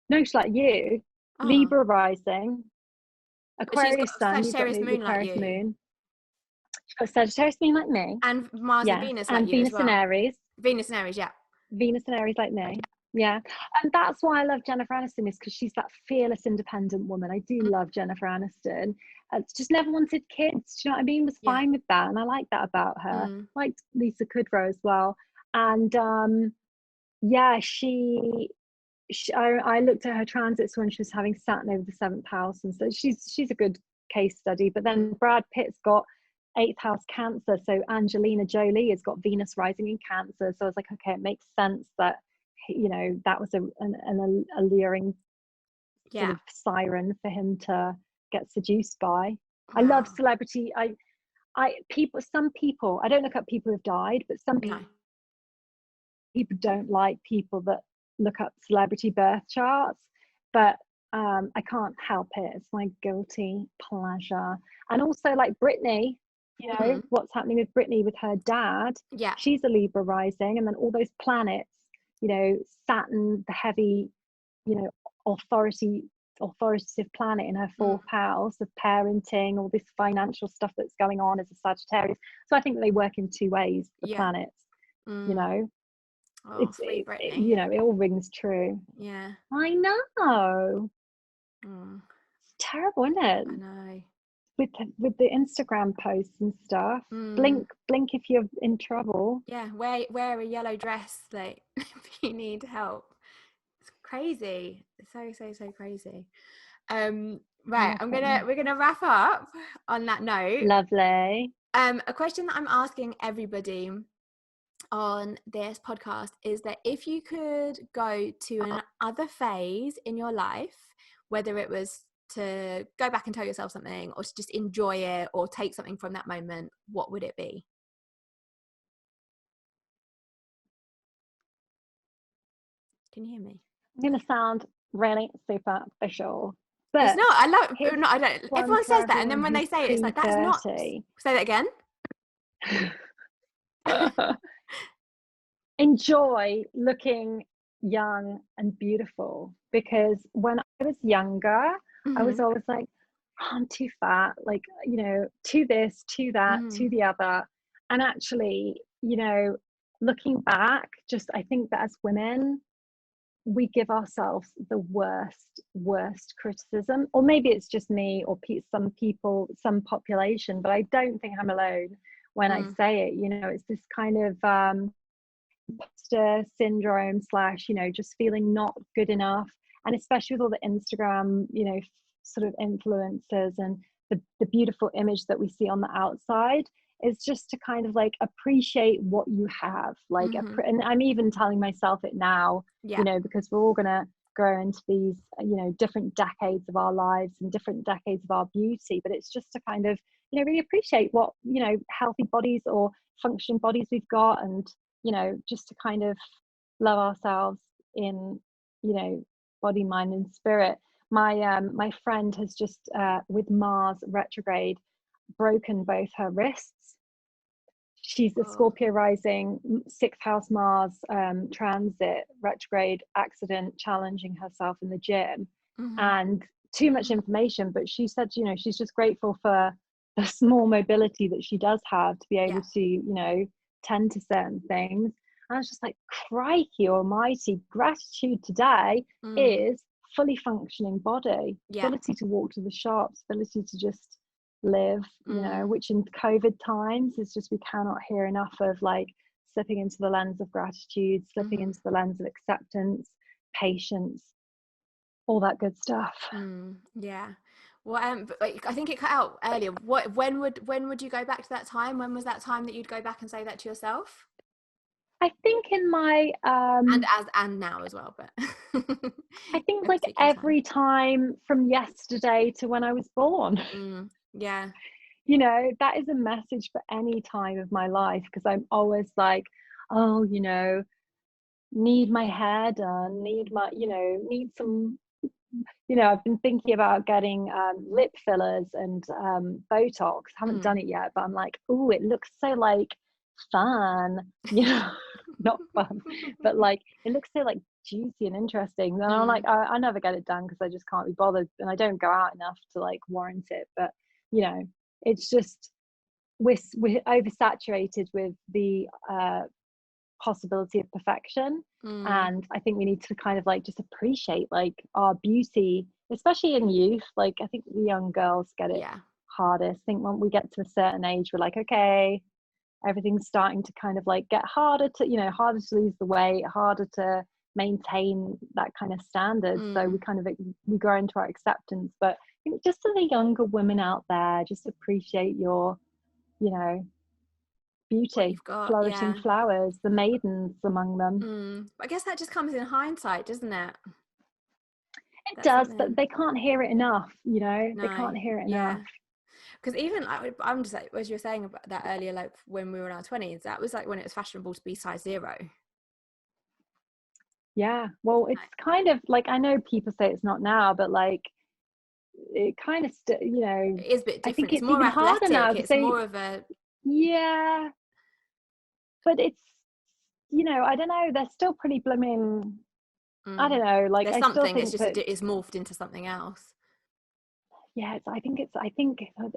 No, she's like you. Libra rising, Aquarius sun. You've got the Aquarius moon. She's got Sagittarius moon like me. And Mars and Venus like and you Venus as well. and Aries. Venus and Aries, yeah. Venus and Aries like me. Yeah. And that's why I love Jennifer Aniston, is because she's that fearless, independent woman. I do love Jennifer Aniston. Just never wanted kids. Do you know what I mean? Was fine with that. And I like that about her. Liked Lisa Kudrow as well. And I looked at her transits when she was having Saturn over the 7th house, and so she's a good case study. But then Brad Pitt's got 8th house Cancer, so Angelina Jolie has got Venus rising in Cancer. So I was like, okay, it makes sense that, you know, that was an alluring sort of siren for him to get seduced by. I love celebrity. Some people, I don't look up people who've died, but some people don't like people that look up celebrity birth charts, but I can't help it. It's my guilty pleasure. And also like Britney, you know, what's happening with Britney with her dad. Yeah, she's a Libra rising, and then all those planets, you know, Saturn, the heavy, you know, authoritative planet in her 4th house of parenting, all this financial stuff that's going on as a Sagittarius. So I think they work in two ways, the planets, you know. You know, it all rings true. Yeah, I know. It's terrible, isn't it? I know. With the Instagram posts and stuff. Blink if you're in trouble. Yeah, wear a yellow dress, like if you need help. It's crazy. It's so crazy. Right, we're gonna wrap up on that note. Lovely. A question that I'm asking everybody on this podcast is that if you could go to another phase in your life, whether it was to go back and tell yourself something, or to just enjoy it, or take something from that moment, what would it be? Can you hear me? I'm going to sound really superficial, but it's not. I don't. Everyone says that, and then when they say it, it's like, that's not. Say that again. Enjoy looking young and beautiful, because when I was younger, I was always like, oh, I'm too fat, like, you know, to this, to that, to the other. And actually, you know, looking back, just I think that as women, we give ourselves the worst criticism, or maybe it's just me or some people, some population, but I don't think I'm alone when I say it. You know, it's this kind of imposter syndrome / you know, just feeling not good enough, and especially with all the Instagram, you know, sort of influencers and the beautiful image that we see on the outside, is just to kind of like appreciate what you have, like and I'm even telling myself it now, you know, because we're all gonna grow into these, you know, different decades of our lives and different decades of our beauty, but it's just to kind of, you know, really appreciate what, you know, healthy bodies or functioning bodies we've got, and, you know, just to kind of love ourselves in, you know, body, mind and spirit. My friend has just with Mars retrograde broken both her wrists. She's a Scorpio rising, 6th house Mars transit retrograde accident, challenging herself in the gym, and too much information. But she said, you know, she's just grateful for the small mobility that she does have to be able to, you know, tend to certain things. And I was just like, crikey almighty, gratitude today is fully functioning body, ability to walk to the shops, ability to just live, you know, which in COVID times is just, we cannot hear enough of, like, slipping into the lens of gratitude, slipping into the lens of acceptance, patience, all that good stuff. Well, but like, I think it cut out earlier. When would you go back to that time? When was that time that you'd go back and say that to yourself? I think in my and now as well, but I think like every time from yesterday to when I was born. You know, that is a message for any time of my life, because I'm always like, oh, you know, need my hair done, need my, you know, need some, you know, I've been thinking about getting lip fillers and Botox. Haven't done it yet, but I'm like, oh, it looks so like fun, you know. Not fun, but like it looks so like juicy and interesting. And I'm like, I never get it done because I just can't be bothered, and I don't go out enough to like warrant it. But you know, it's just we're oversaturated with the possibility of perfection, and I think we need to kind of like just appreciate like our beauty, especially in youth. Like I think the young girls get it hardest. I think when we get to a certain age, we're like, okay, everything's starting to kind of like get harder to, you know, harder to lose the weight, harder to maintain that kind of standard. So we kind of, we grow into our acceptance. But I think just to the younger women out there, just appreciate your, you know, beauty, flourishing flowers, the maidens among them. I guess that just comes in hindsight, doesn't it? It does, but they can't hear it enough, you know. They can't hear it enough. Because even like, I'm just like, as you were saying about that earlier, like when we were in our 20s, that was like when it was fashionable to be size 0. Yeah, well, it's kind of like, I know people say it's not now, but like it kind of you know, it is a bit different. I think it's more even athletic. harder now. It's more of a but it's, you know, I don't know, they're still pretty blooming. I don't know, like there's I something, still think it's just it's morphed into something else. Yeah, I think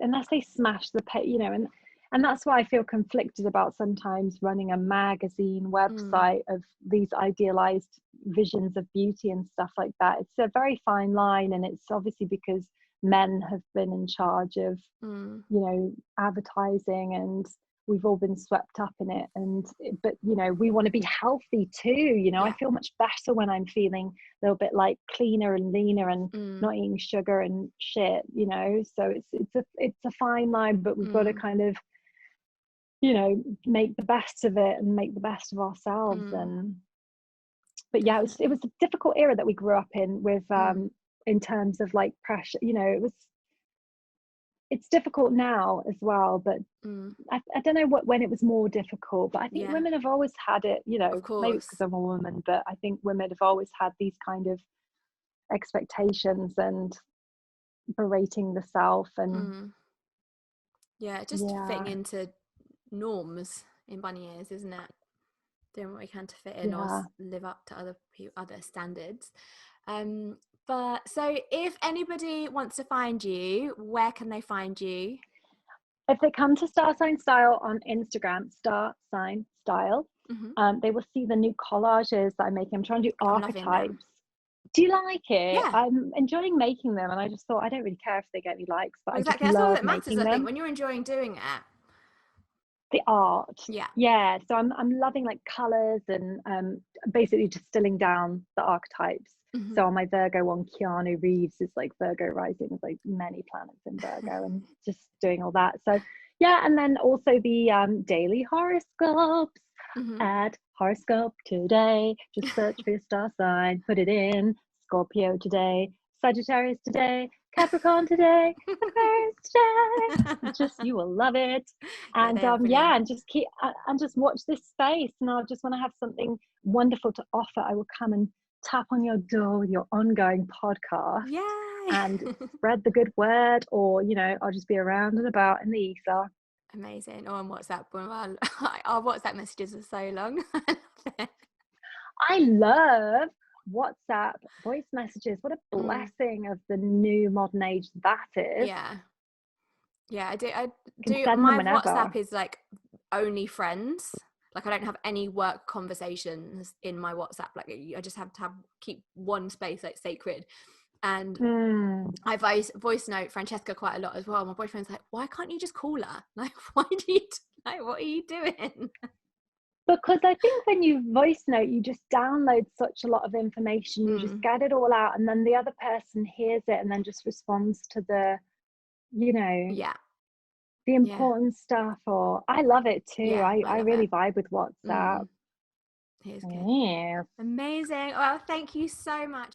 unless they smash the you know, and that's why I feel conflicted about sometimes running a magazine website of these idealized visions of beauty and stuff like that. It's a very fine line, and it's obviously because men have been in charge of you know, advertising, and we've all been swept up in it. But you know, we want to be healthy too, you know. I feel much better when I'm feeling a little bit like cleaner and leaner and not eating sugar and shit, you know. So it's a fine line, but we've got to kind of, you know, make the best of it and make the best of ourselves. And but yeah, it was a difficult era that we grew up in with in terms of like pressure, you know. It's difficult now as well, but I don't know when it was more difficult, but I think women have always had it, you know. Maybe it's because I'm a woman, but I think women have always had these kind of expectations and berating the self and just fitting into norms in bunny ears, isn't it? Doing what we can to fit in or live up to other standards. But so if anybody wants to find you, where can they find you? If they come to Star Sign Style on Instagram, Star Sign Style, they will see the new collages that I'm making. I'm trying to do archetypes. Do you like it? Yeah. I'm enjoying making them, and I just thought I don't really care if they get any likes, but exactly. I just That's all love that matters, making I them. think, when you're enjoying doing it. The art. Yeah. So I'm loving like colors and basically distilling down the archetypes. So on my Virgo one, Keanu Reeves is like Virgo rising with like many planets in Virgo, and just doing all that. So yeah, and then also the daily horoscopes. Add horoscope today, just search for your star sign, put it in. Scorpio today, Sagittarius today, Capricorn today, Aquarius today. Just, you will love it. And and just keep and just watch this space. And I just want to have something wonderful to offer. I will come and tap on your door with your ongoing podcast. Yay. And spread the good word, or I'll just be around and about in the ether. Amazing. Or on WhatsApp. Our WhatsApp messages are so long. I love WhatsApp voice messages. What a blessing of the new modern age that is. Yeah, I do. My WhatsApp is like only friends. Like I don't have any work conversations in my WhatsApp. Like I just have to keep one space like sacred. And I voice note Francesca quite a lot as well. My boyfriend's like, why can't you just call her? Like, why do you what are you doing? Because I think when you voice note, you just download such a lot of information. You just get it all out, and then the other person hears it and then just responds to the, the important stuff. Or I love it too. Yeah, I really vibe with WhatsApp. Here's good. Amazing. Well, thank you so much.